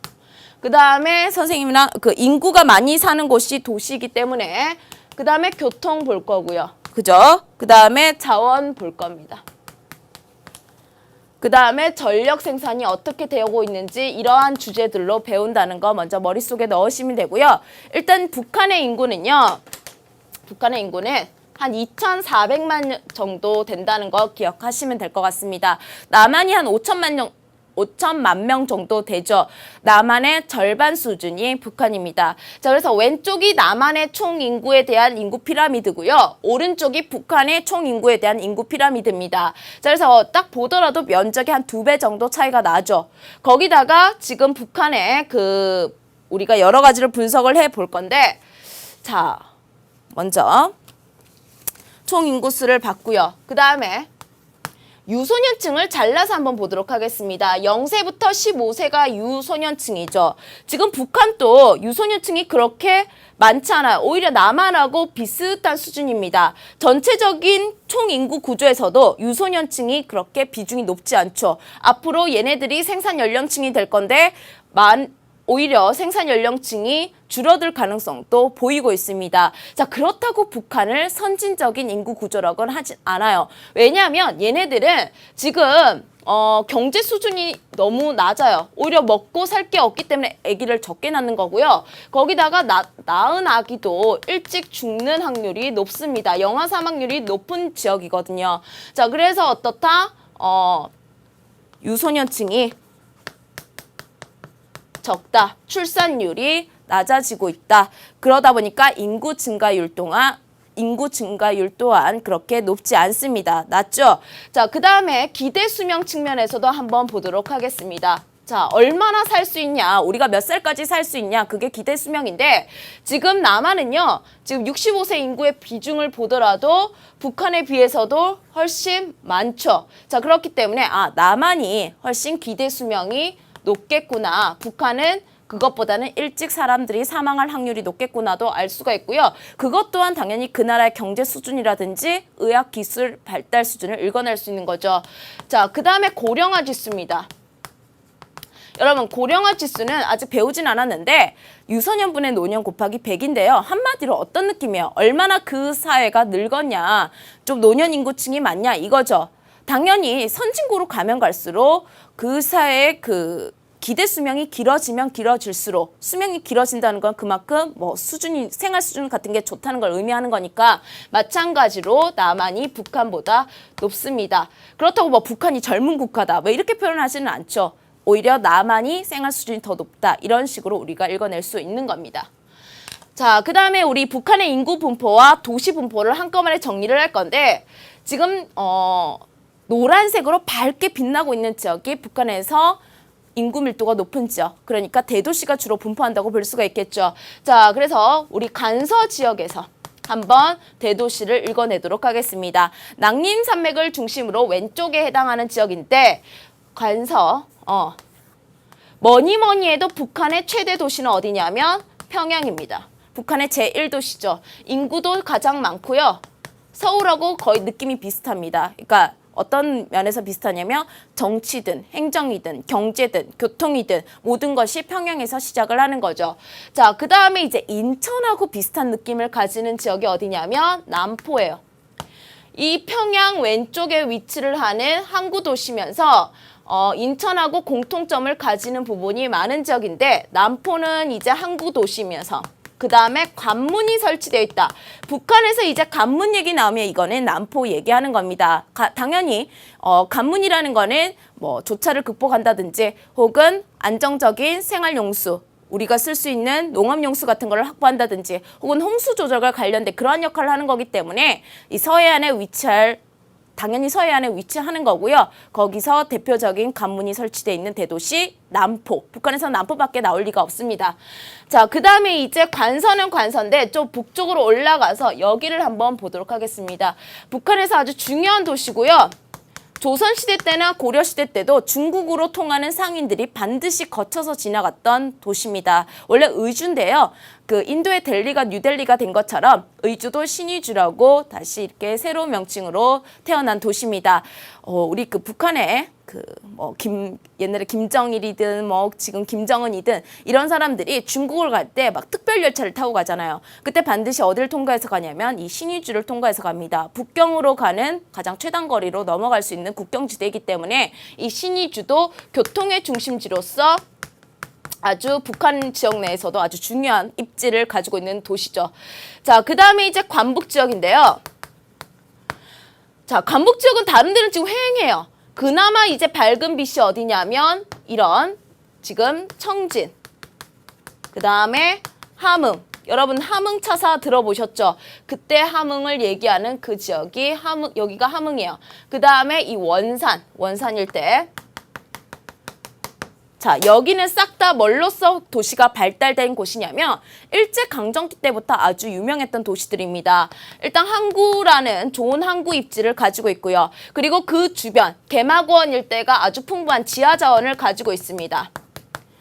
그 다음에 선생님이랑 그 인구가 많이 사는 곳이 도시이기 때문에 그 다음에 교통 볼 거고요. 그죠? 그 다음에 자원 볼 겁니다. 그 다음에 전력 생산이 어떻게 되고 있는지 이러한 주제들로 배운다는 거 먼저 머릿속에 넣으시면 되고요. 일단 북한의 인구는 한 2,400만 정도 된다는 거 기억하시면 될 것 같습니다. 남한이 한 5천만 명 정도 되죠. 남한의 절반 수준이 북한입니다. 자, 그래서 왼쪽이 남한의 총 인구에 대한 인구 피라미드고요. 오른쪽이 북한의 총 인구에 대한 인구 피라미드입니다. 자, 그래서 딱 보더라도 면적이 한 2배 정도 차이가 나죠. 거기다가 지금 북한의 우리가 여러 가지를 분석을 해 볼 건데, 자, 먼저 총 인구수를 봤고요. 그 다음에 유소년층을 잘라서 한번 보도록 하겠습니다. 0세부터 15세가 유소년층이죠. 지금 북한도 유소년층이 그렇게 많지 않아요. 오히려 남한하고 비슷한 수준입니다. 전체적인 총인구 구조에서도 유소년층이 그렇게 비중이 높지 않죠. 앞으로 얘네들이 생산 연령층이 될 건데 오히려 생산 연령층이 줄어들 가능성도 보이고 있습니다. 자, 그렇다고 북한을 선진적인 인구 구조라고는 하진 않아요. 왜냐하면 얘네들은 지금 경제 수준이 너무 낮아요. 오히려 먹고 살 게 없기 때문에 아기를 적게 낳는 거고요. 거기다가 낳은 아기도 일찍 죽는 확률이 높습니다. 영아 사망률이 높은 지역이거든요. 자, 그래서 어떻다? 유소년층이 적다. 출산율이 낮아지고 있다. 그러다 보니까 인구 증가율 또한 그렇게 높지 않습니다. 낮죠? 자, 그 다음에 기대 수명 측면에서도 한번 보도록 하겠습니다. 자, 얼마나 살 수 있냐, 우리가 몇 살까지 살 수 있냐, 그게 기대 수명인데 지금 남한은요, 지금 65세 인구의 비중을 보더라도 북한에 비해서도 훨씬 많죠. 자, 그렇기 때문에 남한이 훨씬 기대 수명이 높겠구나. 북한은 그것보다는 일찍 사람들이 사망할 확률이 높겠구나도 알 수가 있고요. 그것 또한 당연히 그 나라의 경제 수준이라든지 의학 기술 발달 수준을 읽어낼 수 있는 거죠. 자, 그 다음에 고령화 지수입니다. 여러분, 고령화 지수는 아직 배우진 않았는데 유소년분의 노년 곱하기 100인데요. 한마디로 어떤 느낌이에요? 얼마나 그 사회가 늙었냐, 좀 노년 인구층이 많냐 이거죠. 당연히 선진국으로 가면 갈수록 그 사회의 기대 수명이 길어지면 길어질수록, 수명이 길어진다는 건 그만큼 생활 수준 같은 게 좋다는 걸 의미하는 거니까 마찬가지로 남한이 북한보다 높습니다. 그렇다고 북한이 젊은 국가다 이렇게 표현하지는 않죠. 오히려 남한이 생활 수준이 더 높다, 이런 식으로 우리가 읽어낼 수 있는 겁니다. 자, 그 다음에 우리 북한의 인구 분포와 도시 분포를 한꺼번에 정리를 할 건데, 지금 노란색으로 밝게 빛나고 있는 지역이 북한에서 인구 밀도가 높은 지역, 그러니까 대도시가 주로 분포한다고 볼 수가 있겠죠. 자, 그래서 우리 간서 지역에서 한번 대도시를 읽어내도록 하겠습니다. 낭림산맥을 중심으로 왼쪽에 해당하는 지역인데, 간서, 뭐니 해도 북한의 최대 도시는 어디냐면 평양입니다. 북한의 제1도시죠. 인구도 가장 많고요. 서울하고 거의 느낌이 비슷합니다. 그러니까 어떤 면에서 비슷하냐면 정치든 행정이든 경제든 교통이든 모든 것이 평양에서 시작을 하는 거죠. 자, 그 다음에 이제 인천하고 비슷한 느낌을 가지는 지역이 어디냐면 남포예요. 이 평양 왼쪽에 위치를 하는 항구 도시면서 인천하고 공통점을 가지는 부분이 많은 지역인데, 남포는 이제 항구 도시면서 그 다음에 관문이 설치되어 있다. 북한에서 이제 관문 얘기 나오면 이거는 남포 얘기하는 겁니다. 당연히 관문이라는 거는 뭐 조차를 극복한다든지 혹은 안정적인 생활용수, 우리가 쓸 수 있는 농업용수 같은 걸 확보한다든지 혹은 홍수 조절과 관련된 그러한 역할을 하는 거기 때문에 이 서해안에 위치할 당연히 서해안에 위치하는 거고요. 거기서 대표적인 관문이 설치되어 있는 대도시 남포. 북한에서 남포밖에 나올 리가 없습니다. 자, 그 다음에 이제 관서는 관서인데 좀 북쪽으로 올라가서 여기를 한번 보도록 하겠습니다. 북한에서 아주 중요한 도시고요. 조선시대 때나 고려시대 때도 중국으로 통하는 상인들이 반드시 거쳐서 지나갔던 도시입니다. 원래 의주인데요. 그 인도의 델리가 뉴델리가 된 것처럼 의주도 신의주라고 다시 이렇게 새로운 명칭으로 태어난 도시입니다. 우리 그 북한에 옛날에 김정일이든 지금 김정은이든 이런 사람들이 중국을 갈 때 막 특별 열차를 타고 가잖아요. 그때 반드시 어디를 통과해서 가냐면 이 신의주를 통과해서 갑니다. 북경으로 가는 가장 최단 거리로 넘어갈 수 있는 국경지대이기 때문에 이 신의주도 교통의 중심지로서 아주 북한 지역 내에서도 아주 중요한 입지를 가지고 있는 도시죠. 자, 그 다음에 이제 관북 지역인데요. 자, 관북 지역은 다른 데는 지금 휑해요. 그나마 이제 밝은 빛이 어디냐면 이런 지금 청진, 그 다음에 함흥. 여러분 함흥 차사 들어보셨죠? 그때 함흥을 얘기하는 그 지역이 여기가 함흥이에요. 그 다음에 이 원산 일대. 자, 여기는 싹 다 뭘로써 도시가 발달된 곳이냐면 일제강점기 때부터 아주 유명했던 도시들입니다. 일단 항구라는 좋은 항구 입지를 가지고 있고요. 그리고 그 주변 개마고원 일대가 아주 풍부한 지하자원을 가지고 있습니다.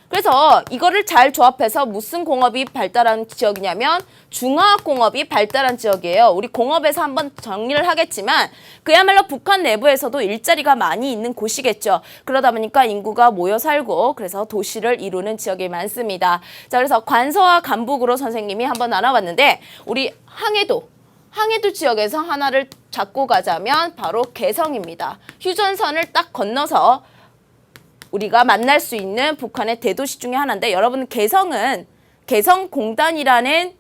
그래서 이거를 잘 조합해서 무슨 공업이 발달한 지역이냐면 중화공업이 발달한 지역이에요. 우리 공업에서 한번 정리를 하겠지만 그야말로 북한 내부에서도 일자리가 많이 있는 곳이겠죠. 그러다 보니까 인구가 모여 살고 그래서 도시를 이루는 지역이 많습니다. 자, 그래서 관서와 관북으로 선생님이 한번 나눠봤는데 우리 항해도 지역에서 하나를 잡고 가자면 바로 개성입니다. 휴전선을 딱 건너서 우리가 만날 수 있는 북한의 대도시 중에 하나인데 여러분 개성은 개성공단이라는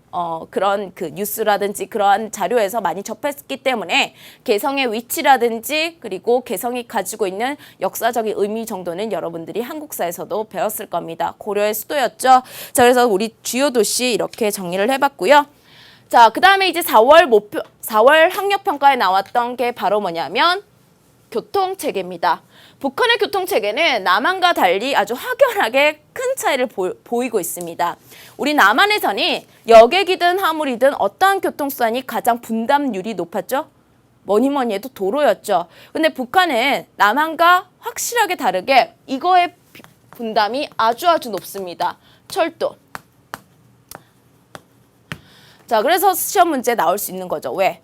그런 그 뉴스라든지 그러한 자료에서 많이 접했기 때문에 개성의 위치라든지 그리고 개성이 가지고 있는 역사적인 의미 정도는 여러분들이 한국사에서도 배웠을 겁니다. 고려의 수도였죠. 자, 그래서 우리 주요 도시 이렇게 정리를 해봤고요. 자, 그 다음에 이제 4월 학력평가에 나왔던 게 바로 뭐냐면 교통체계입니다. 북한의 교통체계는 남한과 달리 아주 확연하게 큰 차이를 보이고 있습니다. 우리 남한에서는 여객이든 화물이든 어떠한 교통수단이 가장 분담률이 높았죠? 뭐니 해도 도로였죠. 근데 북한은 남한과 확실하게 다르게 이거의 분담이 아주 높습니다. 철도. 자, 그래서 시험 문제 나올 수 있는 거죠. 왜?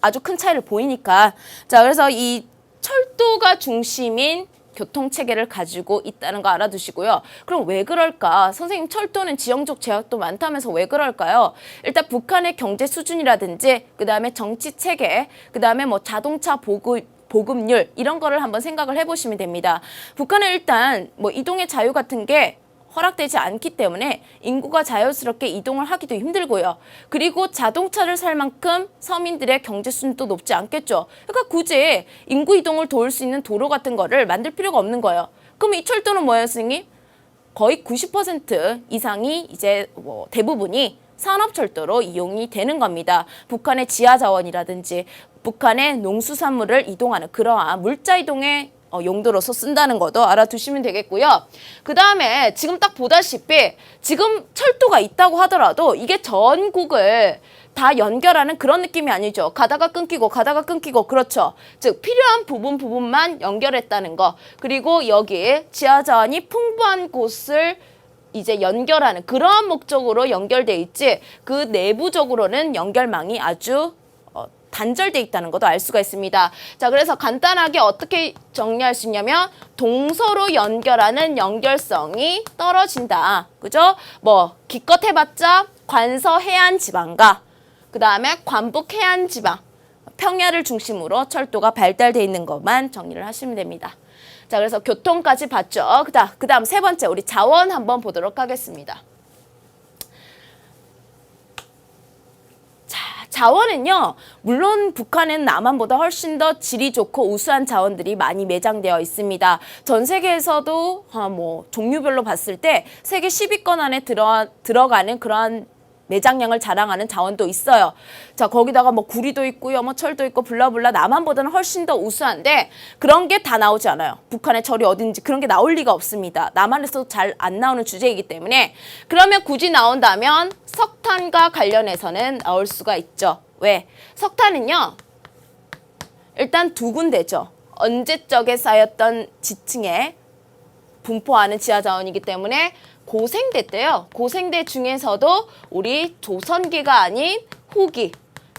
아주 큰 차이를 보이니까. 자, 그래서 이 철도가 중심인 교통체계를 가지고 있다는 거 알아두시고요. 그럼 왜 그럴까? 선생님 철도는 지형적 제약도 많다면서 왜 그럴까요? 일단 북한의 경제 수준이라든지 그 다음에 정치체계, 그 다음에 자동차 보급률 이런 거를 한번 생각을 해보시면 됩니다. 북한은 일단 이동의 자유 같은 게 허락되지 않기 때문에 인구가 자연스럽게 이동을 하기도 힘들고요. 그리고 자동차를 살 만큼 서민들의 경제 수준도 높지 않겠죠. 그러니까 굳이 인구 이동을 도울 수 있는 도로 같은 거를 만들 필요가 없는 거예요. 그럼 이 철도는 뭐예요, 선생님? 거의 90% 이상이 이제 대부분이 산업철도로 이용이 되는 겁니다. 북한의 지하자원이라든지 북한의 농수산물을 이동하는 그러한 물자 이동의 용도로서 쓴다는 것도 알아두시면 되겠고요. 그 다음에 지금 딱 보다시피 지금 철도가 있다고 하더라도 이게 전국을 다 연결하는 그런 느낌이 아니죠. 가다가 끊기고 그렇죠. 즉 필요한 부분만 연결했다는 거. 그리고 여기 지하자원이 풍부한 곳을 이제 연결하는 그러한 목적으로 연결돼 있지 그 내부적으로는 연결망이 아주 단절돼 있다는 것도 알 수가 있습니다. 자, 그래서 간단하게 어떻게 정리할 수 있냐면 동서로 연결하는 연결성이 떨어진다. 그죠? 기껏 해봤자 관서 해안 지방과 그 다음에 관북 해안 지방 평야를 중심으로 철도가 발달돼 있는 것만 정리를 하시면 됩니다. 자, 그래서 교통까지 봤죠. 그 다음 세 번째 우리 자원 한번 보도록 하겠습니다. 자원은요, 물론 북한은 남한보다 훨씬 더 질이 좋고 우수한 자원들이 많이 매장되어 있습니다. 전 세계에서도 뭐 종류별로 봤을 때 세계 10위권 안에 들어가는 그러한 매장량을 자랑하는 자원도 있어요. 자, 거기다가 뭐 구리도 있고요, 뭐 철도 있고 블라블라 남한보다는 훨씬 더 우수한데 그런 게 다 나오지 않아요. 북한의 철이 어딘지 그런 게 나올 리가 없습니다. 남한에서 잘 안 나오는 주제이기 때문에. 그러면 굳이 나온다면 석탄과 관련해서는 나올 수가 있죠. 왜? 석탄은요, 일단 두 군데죠. 언제적에 쌓였던 지층에 분포하는 지하자원이기 때문에 고생대 때요. 고생대 중에서도 우리 조선계가 아닌 후기,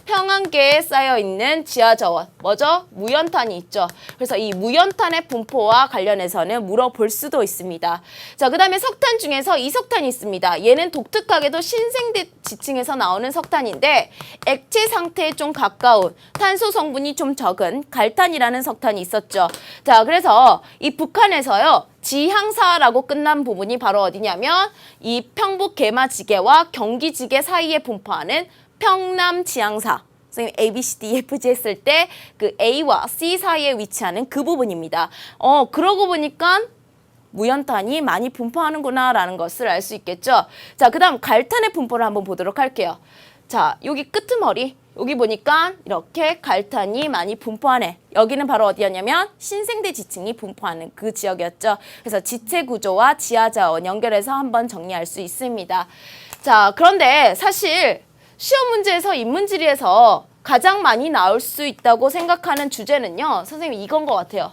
평안계에 쌓여있는 지하자원, 뭐죠? 무연탄이 있죠. 그래서 이 무연탄의 분포와 관련해서는 물어볼 수도 있습니다. 자, 그 다음에 석탄 중에서 이석탄이 있습니다. 얘는 독특하게도 신생대 지층에서 나오는 석탄인데 액체 상태에 좀 가까운 탄소 성분이 좀 적은 갈탄이라는 석탄이 있었죠. 자, 그래서 이 북한에서요. 지향사라고 끝난 부분이 바로 어디냐면 이 평북 계마지계와 경기지계 사이에 분포하는 평남 지향사. 선생님 A, B, C, D, F, G 했을 때 그 A와 C 사이에 위치하는 그 부분입니다. 그러고 보니까 무연탄이 많이 분포하는구나라는 것을 알 수 있겠죠. 자, 그 다음 갈탄의 분포를 한번 보도록 할게요. 자, 여기 끄트머리. 여기 보니까 이렇게 갈탄이 많이 분포하네. 여기는 바로 어디였냐면 신생대 지층이 분포하는 그 지역이었죠. 그래서 지체 구조와 지하자원 연결해서 한번 정리할 수 있습니다. 자, 그런데 사실 시험 문제에서 인문지리에서 가장 많이 나올 수 있다고 생각하는 주제는요. 선생님 이건 것 같아요.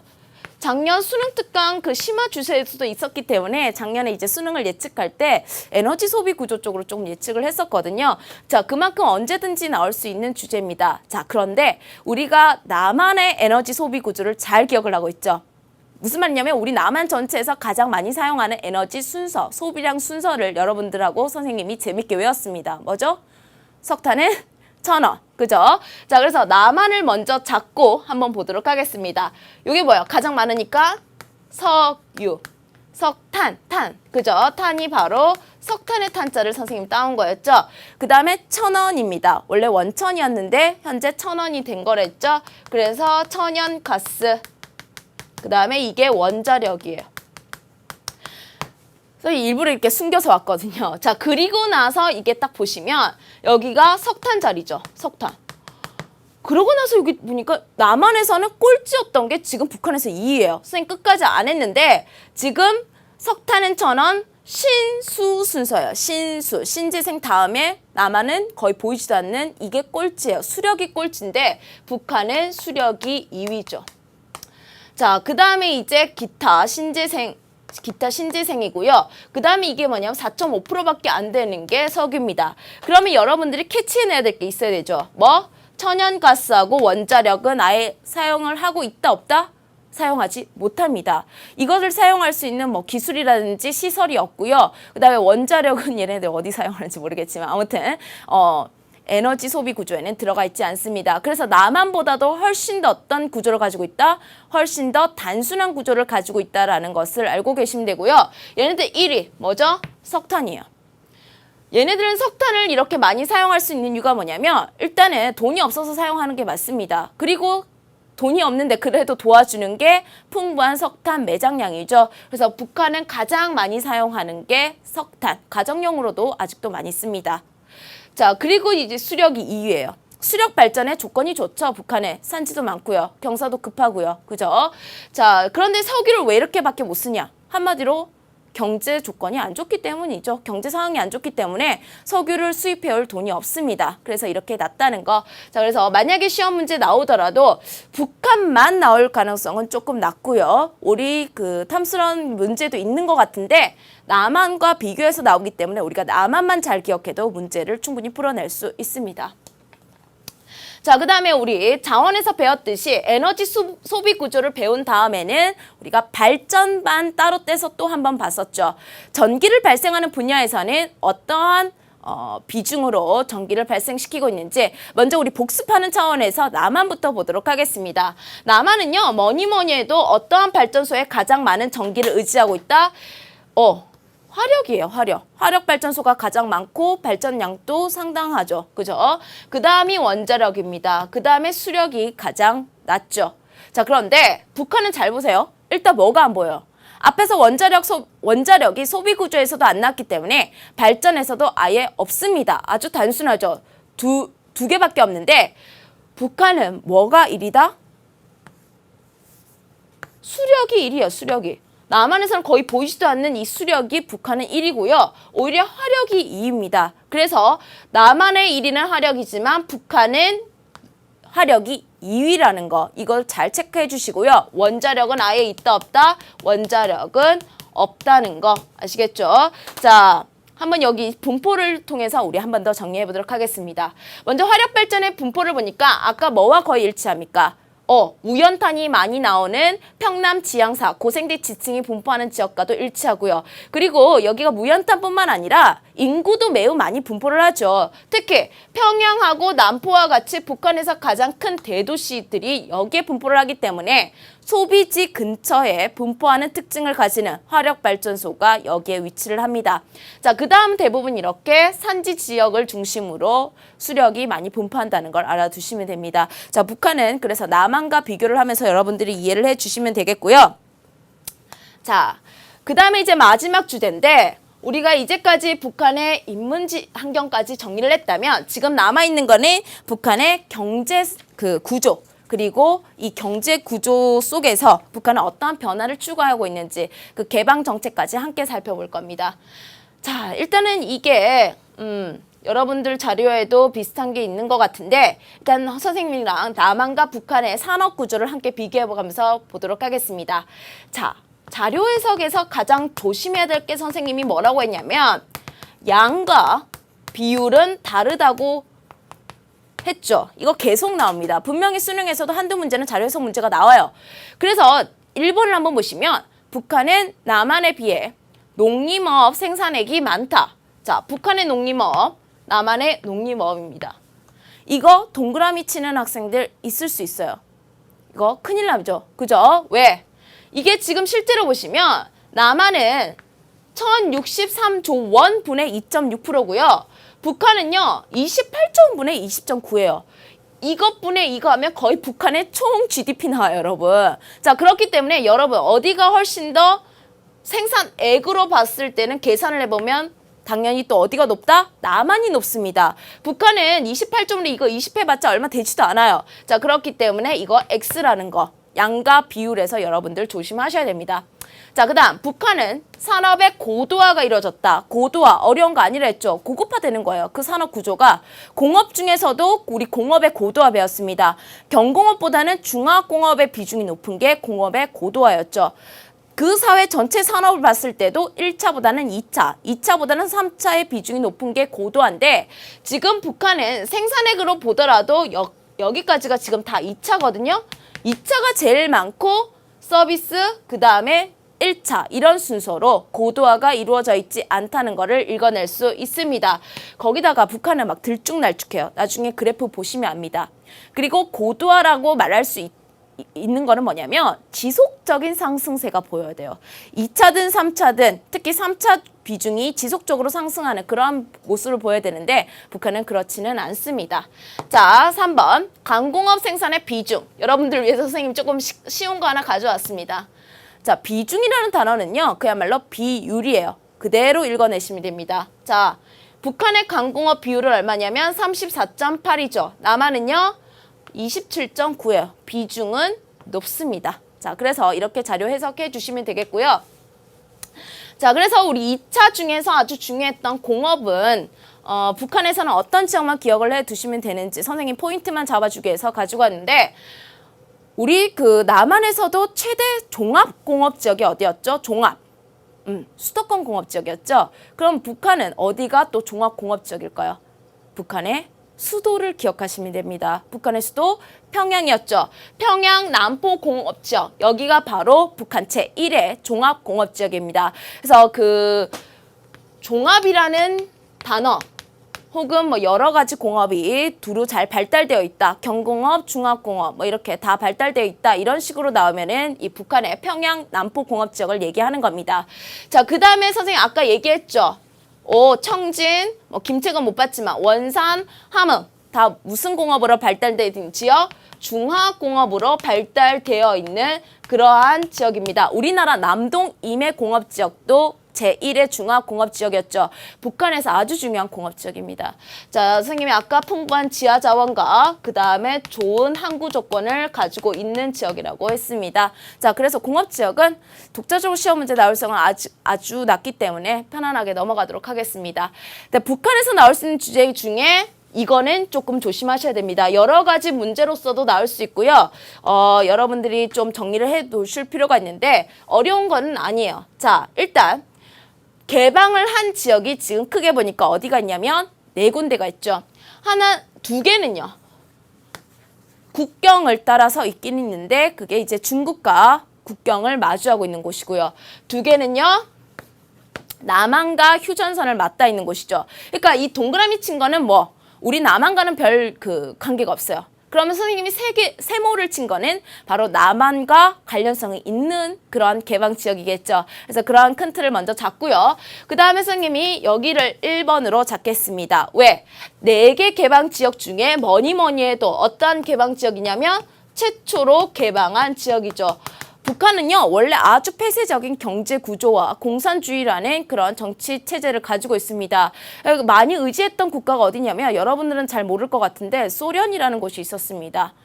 작년 수능 특강 그 심화 주제에서도 있었기 때문에 작년에 이제 수능을 예측할 때 에너지 소비 구조 쪽으로 조금 예측을 했었거든요. 자, 그만큼 언제든지 나올 수 있는 주제입니다. 자, 그런데 우리가 남한의 에너지 소비 구조를 잘 기억을 하고 있죠. 무슨 말이냐면 우리 남한 전체에서 가장 많이 사용하는 에너지 순서, 소비량 순서를 여러분들하고 선생님이 재밌게 외웠습니다. 뭐죠? 석탄은 1,000원. 그죠? 자, 그래서 남한을 먼저 잡고 한번 보도록 하겠습니다. 이게 뭐예요? 가장 많으니까 석유, 석탄, 탄. 그죠? 탄이 바로 석탄의 탄자를 선생님 따온 거였죠? 그 다음에 1,000원입니다. 원래 원천이었는데 현재 1,000원이 된 거랬죠? 그래서 천연가스. 그 다음에 이게 원자력이에요. 일부러 이렇게 숨겨서 왔거든요. 자, 그리고 나서 이게 딱 보시면 여기가 석탄 자리죠. 석탄. 그러고 나서 여기 보니까 남한에서는 꼴찌였던 게 지금 북한에서 2위예요. 선생님 끝까지 안 했는데 지금 석탄은 1,000원, 신수 순서예요. 신수. 신재생 다음에 남한은 거의 보이지도 않는 이게 꼴찌예요. 수력이 꼴찌인데 북한은 수력이 2위죠. 자, 그 다음에 이제 기타 신재생이고요. 그 다음에 이게 뭐냐면 4.5%밖에 안 되는 게 석유입니다. 그러면 여러분들이 캐치해내야 될 게 있어야 되죠. 뭐? 천연가스하고 원자력은 아예 사용을 하고 있다 없다? 사용하지 못합니다. 이것을 사용할 수 있는 뭐 기술이라든지 시설이 없고요. 그 다음에 원자력은 얘네들 어디 사용하는지 모르겠지만 아무튼 에너지 소비 구조에는 들어가 있지 않습니다. 그래서 남한보다도 훨씬 더 어떤 구조를 가지고 있다? 훨씬 더 단순한 구조를 가지고 있다라는 것을 알고 계시면 되고요. 얘네들 1위 뭐죠? 석탄이에요. 얘네들은 석탄을 이렇게 많이 사용할 수 있는 이유가 뭐냐면 일단은 돈이 없어서 사용하는 게 맞습니다. 그리고 돈이 없는데 그래도 도와주는 게 풍부한 석탄 매장량이죠. 그래서 북한은 가장 많이 사용하는 게 석탄, 가정용으로도 아직도 많이 씁니다. 자, 그리고 이제 수력이 2위예요. 수력 발전의 조건이 좋죠. 북한에 산지도 많고요. 경사도 급하고요. 그죠? 자, 그런데 석유를 왜 이렇게밖에 못 쓰냐? 한마디로 경제 조건이 안 좋기 때문이죠. 경제 상황이 안 좋기 때문에 석유를 수입해올 돈이 없습니다. 그래서 이렇게 낮다는 거. 자, 그래서 만약에 시험 문제 나오더라도 북한만 나올 가능성은 조금 낮고요. 우리 그 탐스러운 문제도 있는 것 같은데 남한과 비교해서 나오기 때문에 우리가 남한만 잘 기억해도 문제를 충분히 풀어낼 수 있습니다. 자, 그 다음에 우리 자원에서 배웠듯이 에너지 소비 구조를 배운 다음에는 우리가 발전반 따로 떼서 또 한 번 봤었죠. 전기를 발생하는 분야에서는 어떠한 비중으로 전기를 발생시키고 있는지 먼저 우리 복습하는 차원에서 남한부터 보도록 하겠습니다. 남한은요, 뭐니 해도 어떠한 발전소에 가장 많은 전기를 의지하고 있다? 화력이에요, 화력. 화력 발전소가 가장 많고 발전량도 상당하죠. 그죠? 그 다음이 원자력입니다. 그 다음에 수력이 가장 낮죠. 자, 그런데 북한은 잘 보세요. 일단 뭐가 안 보여요? 앞에서 원자력이 소비 구조에서도 안 나왔기 때문에 발전에서도 아예 없습니다. 아주 단순하죠. 두 개밖에 없는데 북한은 뭐가 1위다? 수력이 1위야, 수력이. 남한에서는 거의 보이지도 않는 이 수력이 북한은 1위고요. 오히려 화력이 2위입니다. 그래서 남한의 1위는 화력이지만 북한은 화력이 2위라는 거, 이걸 잘 체크해 주시고요. 원자력은 아예 있다 없다? 원자력은 없다는 거 아시겠죠? 자, 한번 여기 분포를 통해서 우리 한 번 더 정리해 보도록 하겠습니다. 먼저 화력 발전의 분포를 보니까 아까 뭐와 거의 일치합니까? 우연탄이 많이 나오는 평남 지향사 고생대 지층이 분포하는 지역과도 일치하고요. 그리고 여기가 무연탄뿐만 아니라 인구도 매우 많이 분포를 하죠. 특히 평양하고 남포와 같이 북한에서 가장 큰 대도시들이 여기에 분포를 하기 때문에 소비지 근처에 분포하는 특징을 가지는 화력발전소가 여기에 위치를 합니다. 자, 그 다음 대부분 이렇게 산지 지역을 중심으로 수력이 많이 분포한다는 걸 알아두시면 됩니다. 자, 북한은 그래서 남한과 비교를 하면서 여러분들이 이해를 해주시면 되겠고요. 자, 그 다음에 이제 마지막 주제인데 우리가 이제까지 북한의 인문지 환경까지 정리를 했다면 지금 남아있는 거는 북한의 경제 구조, 그리고 이 경제 구조 속에서 북한은 어떠한 변화를 추구하고 있는지 그 개방 정책까지 함께 살펴볼 겁니다. 자, 일단은 이게 여러분들 자료에도 비슷한 게 있는 것 같은데 일단 선생님이랑 남한과 북한의 산업 구조를 함께 비교해보면서 보도록 하겠습니다. 자, 자료 해석에서 가장 조심해야 될 게 선생님이 뭐라고 했냐면 양과 비율은 다르다고 했죠. 이거 계속 나옵니다. 분명히 수능에서도 한두 문제는 자료 해석 문제가 나와요. 그래서 1번을 한번 보시면 북한은 남한에 비해 농림업 생산액이 많다. 자, 북한의 농림업, 남한의 농림업입니다. 이거 동그라미 치는 학생들 있을 수 있어요. 이거 큰일 나죠. 그죠? 왜? 이게 지금 실제로 보시면 남한은 1063조 원 분의 2.6%고요. 북한은요 28조 원 분의 20.9예요. 이것분의 이거 하면 거의 북한의 총 GDP 나와요, 여러분. 자, 그렇기 때문에 여러분 어디가 훨씬 더 생산액으로 봤을 때는 계산을 해보면 당연히 또 어디가 높다? 남한이 높습니다. 북한은 28조인데 이거 20 해봤자 얼마 되지도 않아요. 자, 그렇기 때문에 이거 X라는 거 양과 비율에서 여러분들 조심하셔야 됩니다. 자, 그 다음 북한은 산업의 고도화가 이루어졌다. 고도화 어려운 거 아니라 했죠. 고급화되는 거예요. 그 산업 구조가 공업 중에서도 우리 공업의 고도화 배웠습니다. 경공업보다는 중화공업의 비중이 높은 게 공업의 고도화였죠. 그 사회 전체 산업을 봤을 때도 1차보다는 2차, 2차보다는 3차의 비중이 높은 게 고도화인데 지금 북한은 생산액으로 보더라도 여기까지가 지금 다 2차거든요. 2차가 제일 많고 서비스, 그 다음에 1차 이런 순서로 고도화가 이루어져 있지 않다는 거를 읽어낼 수 있습니다. 거기다가 북한은 막 들쭉날쭉해요. 나중에 그래프 보시면 압니다. 그리고 고도화라고 말할 수 있는 거는 뭐냐면 지속적인 상승세가 보여야 돼요. 2차든 3차든 특히 3차 비중이 지속적으로 상승하는 그런 모습을 보여야 되는데 북한은 그렇지는 않습니다. 자, 3번 강공업 생산의 비중. 여러분들 위해서 선생님 조금 쉬운 거 하나 가져왔습니다. 자, 비중이라는 단어는요 그야말로 비율이에요. 그대로 읽어내시면 됩니다. 자, 북한의 강공업 비율은 얼마냐면 34.8이죠. 남한은요 27.9예요. 비중은 높습니다. 자, 그래서 이렇게 자료 해석해 주시면 되겠고요. 자, 그래서 우리 2차 중에서 아주 중요했던 공업은 북한에서는 어떤 지역만 기억을 해 두시면 되는지 선생님 포인트만 잡아주기 위해서 가지고 왔는데 우리 그 남한에서도 최대 종합공업 지역이 어디였죠? 종합. 수도권 공업 지역이었죠. 그럼 북한은 어디가 또 종합공업 지역일까요? 북한의 수도를 기억하시면 됩니다. 북한의 수도 평양이었죠. 평양 남포공업지역 여기가 바로 북한 제1의 종합공업지역입니다. 그래서 그 종합이라는 단어 혹은 뭐 여러 가지 공업이 두루 잘 발달되어 있다. 경공업, 중화공업 뭐 이렇게 다 발달되어 있다. 이런 식으로 나오면은 이 북한의 평양 남포 공업 지역을 얘기하는 겁니다. 자, 그다음에 선생님 아까 얘기했죠. 청진, 뭐 김책은 못 봤지만 원산, 함흥 다 무슨 공업으로 발달되어 있는 지역? 중화공업으로 발달되어 있는 그러한 지역입니다. 우리나라 남동 임해공업 지역도 제1의 중화공업지역이었죠. 북한에서 아주 중요한 공업지역입니다. 자, 선생님이 아까 풍부한 지하자원과 그 다음에 좋은 항구 조건을 가지고 있는 지역이라고 했습니다. 자, 그래서 공업지역은 독자적으로 시험 문제 나올 성은 아주 낮기 때문에 편안하게 넘어가도록 하겠습니다. 근데 북한에서 나올 수 있는 주제 중에 이거는 조금 조심하셔야 됩니다. 여러 가지 문제로서도 나올 수 있고요. 여러분들이 좀 정리를 해 두실 필요가 있는데 어려운 거는 아니에요. 자, 일단 개방을 한 지역이 지금 크게 보니까 어디가 있냐면 4군데가 있죠. 두 개는요. 국경을 따라서 있긴 있는데 그게 이제 중국과 국경을 마주하고 있는 곳이고요. 2개는요. 남한과 휴전선을 맞닿아 있는 곳이죠. 그러니까 이 동그라미 친 거는 뭐 우리 남한과는 별 관계가 없어요. 그러면 선생님이 세모를 친 거는 바로 남한과 관련성이 있는 그러한 개방 지역이겠죠. 그래서 그러한 큰 틀을 먼저 잡고요. 그 다음에 선생님이 여기를 1번으로 잡겠습니다. 왜? 4개 개방 지역 중에 뭐니 해도 어떠한 개방 지역이냐면 최초로 개방한 지역이죠. 북한은요, 원래 아주 폐쇄적인 경제 구조와 공산주의라는 그런 정치 체제를 가지고 있습니다. 많이 의지했던 국가가 어디냐면 여러분들은 잘 모를 것 같은데 소련이라는 곳이 있었습니다.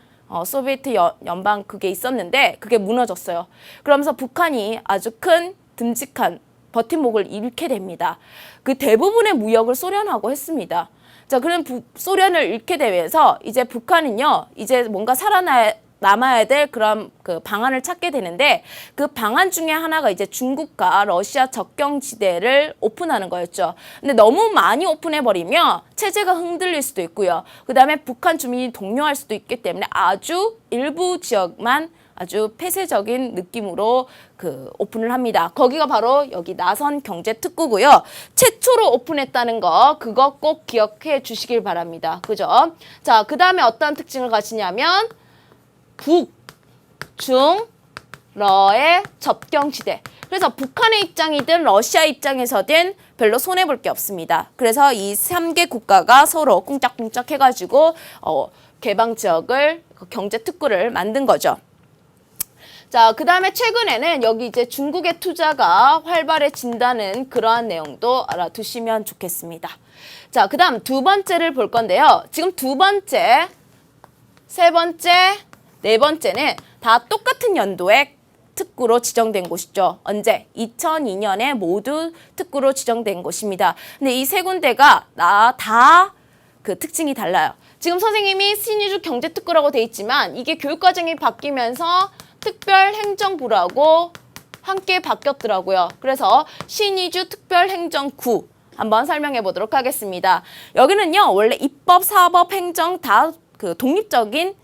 소비에트 연방 그게 있었는데 그게 무너졌어요. 그러면서 북한이 아주 큰 듬직한 버팀목을 잃게 됩니다. 그 대부분의 무역을 소련하고 했습니다. 자, 그럼 소련을 잃게 되면서 이제 북한은요, 이제 뭔가 남아야 될 그런 그 방안을 찾게 되는데 그 방안 중에 하나가 이제 중국과 러시아 적경지대를 오픈하는 거였죠. 근데 너무 많이 오픈해버리면 체제가 흔들릴 수도 있고요. 그 다음에 북한 주민이 동요할 수도 있기 때문에 아주 일부 지역만 아주 폐쇄적인 느낌으로 오픈을 합니다. 거기가 바로 여기 나선 경제특구고요. 최초로 오픈했다는 거 그거 꼭 기억해 주시길 바랍니다. 그죠? 자, 그 다음에 어떤 특징을 가지냐면 북, 중, 러의 접경지대. 그래서 북한의 입장이든 러시아 입장에서든 별로 손해볼 게 없습니다. 그래서 이 3개 국가가 서로 꿍짝꿍짝 해가지고 개방지역을 경제특구를 만든 거죠. 자, 그 다음에 최근에는 여기 이제 중국의 투자가 활발해진다는 그러한 내용도 알아두시면 좋겠습니다. 자, 그 다음 2번째를 볼 건데요. 지금 2번째, 3번째, 4번째는 다 똑같은 연도에 특구로 지정된 곳이죠. 언제? 2002년에 모두 특구로 지정된 곳입니다. 근데 이 3군데가 다 그 특징이 달라요. 지금 선생님이 신의주 경제특구라고 돼 있지만 이게 교육과정이 바뀌면서 특별행정부라고 함께 바뀌었더라고요. 그래서 신의주 특별행정구 한번 설명해 보도록 하겠습니다. 여기는요, 원래 입법, 사법, 행정 다 독립적인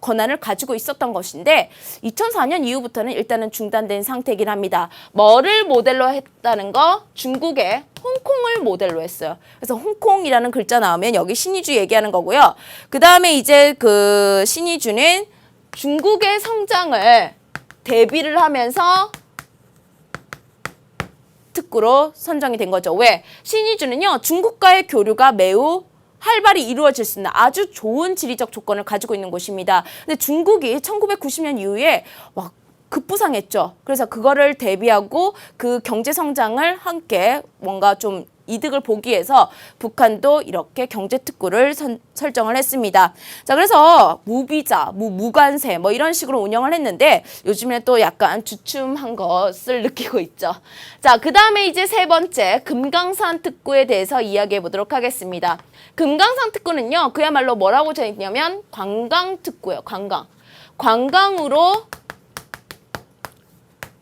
권한을 가지고 있었던 것인데 2004년 이후부터는 일단은 중단된 상태이긴 합니다. 뭐를 모델로 했다는 거? 중국의 홍콩을 모델로 했어요. 그래서 홍콩이라는 글자 나오면 여기 신의주 얘기하는 거고요. 그 다음에 이제 그 신의주는 중국의 성장을 대비를 하면서 특구로 선정이 된 거죠. 왜? 신의주는요, 중국과의 교류가 매우 활발히 이루어질 수 있는 아주 좋은 지리적 조건을 가지고 있는 곳입니다. 근데 중국이 1990년 이후에 막 급부상했죠. 그래서 그거를 대비하고 그 경제 성장을 함께 뭔가 좀 이득을 보기 위해서 북한도 이렇게 경제특구를 설정을 했습니다. 자, 그래서 무비자, 무관세 뭐 이런 식으로 운영을 했는데 요즘에 또 약간 주춤한 것을 느끼고 있죠. 자, 그 다음에 이제 3번째 금강산 특구에 대해서 이야기해 보도록 하겠습니다. 금강산 특구는요, 그야말로 뭐라고 적었냐면 관광특구예요.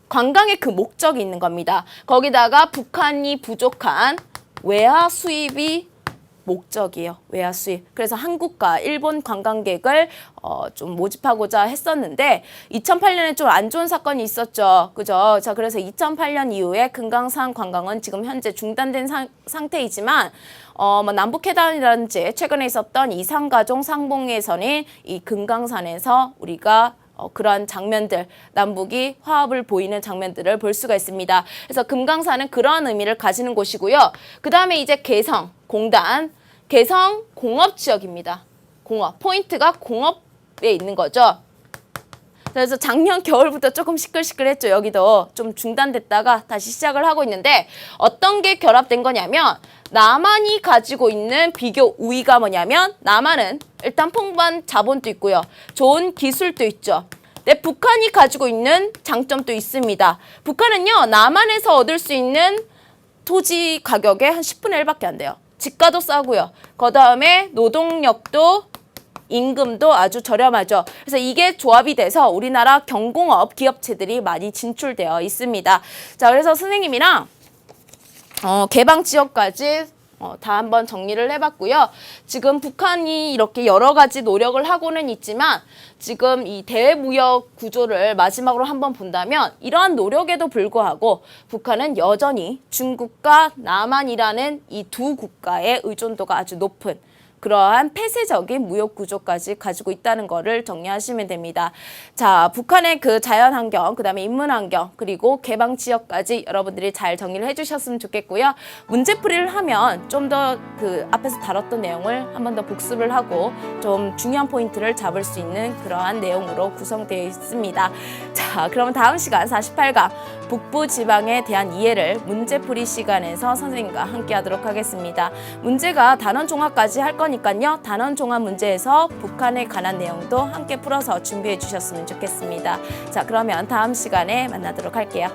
관광의 그 목적이 있는 겁니다. 거기다가 북한이 부족한 외화 수입이 목적이에요. 외화 수입. 그래서 한국과 일본 관광객을 좀 모집하고자 했었는데 2008년에 좀 안 좋은 사건이 있었죠. 그죠? 자, 그래서 2008년 이후에 금강산 관광은 지금 현재 중단된 상태이지만 뭐 남북회담이라든지 최근에 있었던 이산가족 상봉회선인 이 금강산에서 우리가 그러한 장면들, 남북이 화합을 보이는 장면들을 볼 수가 있습니다. 그래서 금강산은 그러한 의미를 가지는 곳이고요. 그 다음에 이제 개성, 공단, 개성 공업지역입니다. 공업, 포인트가 공업에 있는 거죠. 그래서 작년 겨울부터 조금 시끌시끌했죠. 여기도 좀 중단됐다가 다시 시작을 하고 있는데 어떤 게 결합된 거냐면 남한이 가지고 있는 비교 우위가 뭐냐면 남한은 일단 풍부한 자본도 있고요. 좋은 기술도 있죠. 근데 북한이 가지고 있는 장점도 있습니다. 북한은요. 남한에서 얻을 수 있는 토지 가격의 한 10분의 1밖에 안 돼요. 집가도 싸고요. 그 다음에 노동력도 임금도 아주 저렴하죠. 그래서 이게 조합이 돼서 우리나라 경공업 기업체들이 많이 진출되어 있습니다. 자, 그래서 선생님이랑 개방 지역까지 다 한번 정리를 해봤고요. 지금 북한이 이렇게 여러 가지 노력을 하고는 있지만 지금 이 대무역 구조를 마지막으로 한번 본다면 이러한 노력에도 불구하고 북한은 여전히 중국과 남한이라는 이 두 국가의 의존도가 아주 높은 그러한 폐쇄적인 무역 구조까지 가지고 있다는 거를 정리하시면 됩니다. 자, 북한의 그 자연 환경, 그다음에 인문 환경, 그리고 개방 지역까지 여러분들이 잘 정리를 해주셨으면 좋겠고요. 문제풀이를 하면 좀 더 그 앞에서 다뤘던 내용을 한 번 더 복습을 하고 좀 중요한 포인트를 잡을 수 있는 그러한 내용으로 구성되어 있습니다. 자, 그러면 다음 시간 48강 북부 지방에 대한 이해를 문제풀이 시간에서 선생님과 함께 하도록 하겠습니다. 문제가 단원 종합까지 할 거니까요. 단원 종합 문제에서 북한에 관한 내용도 함께 풀어서 준비해 주셨으면 좋겠습니다. 자, 그러면 다음 시간에 만나도록 할게요.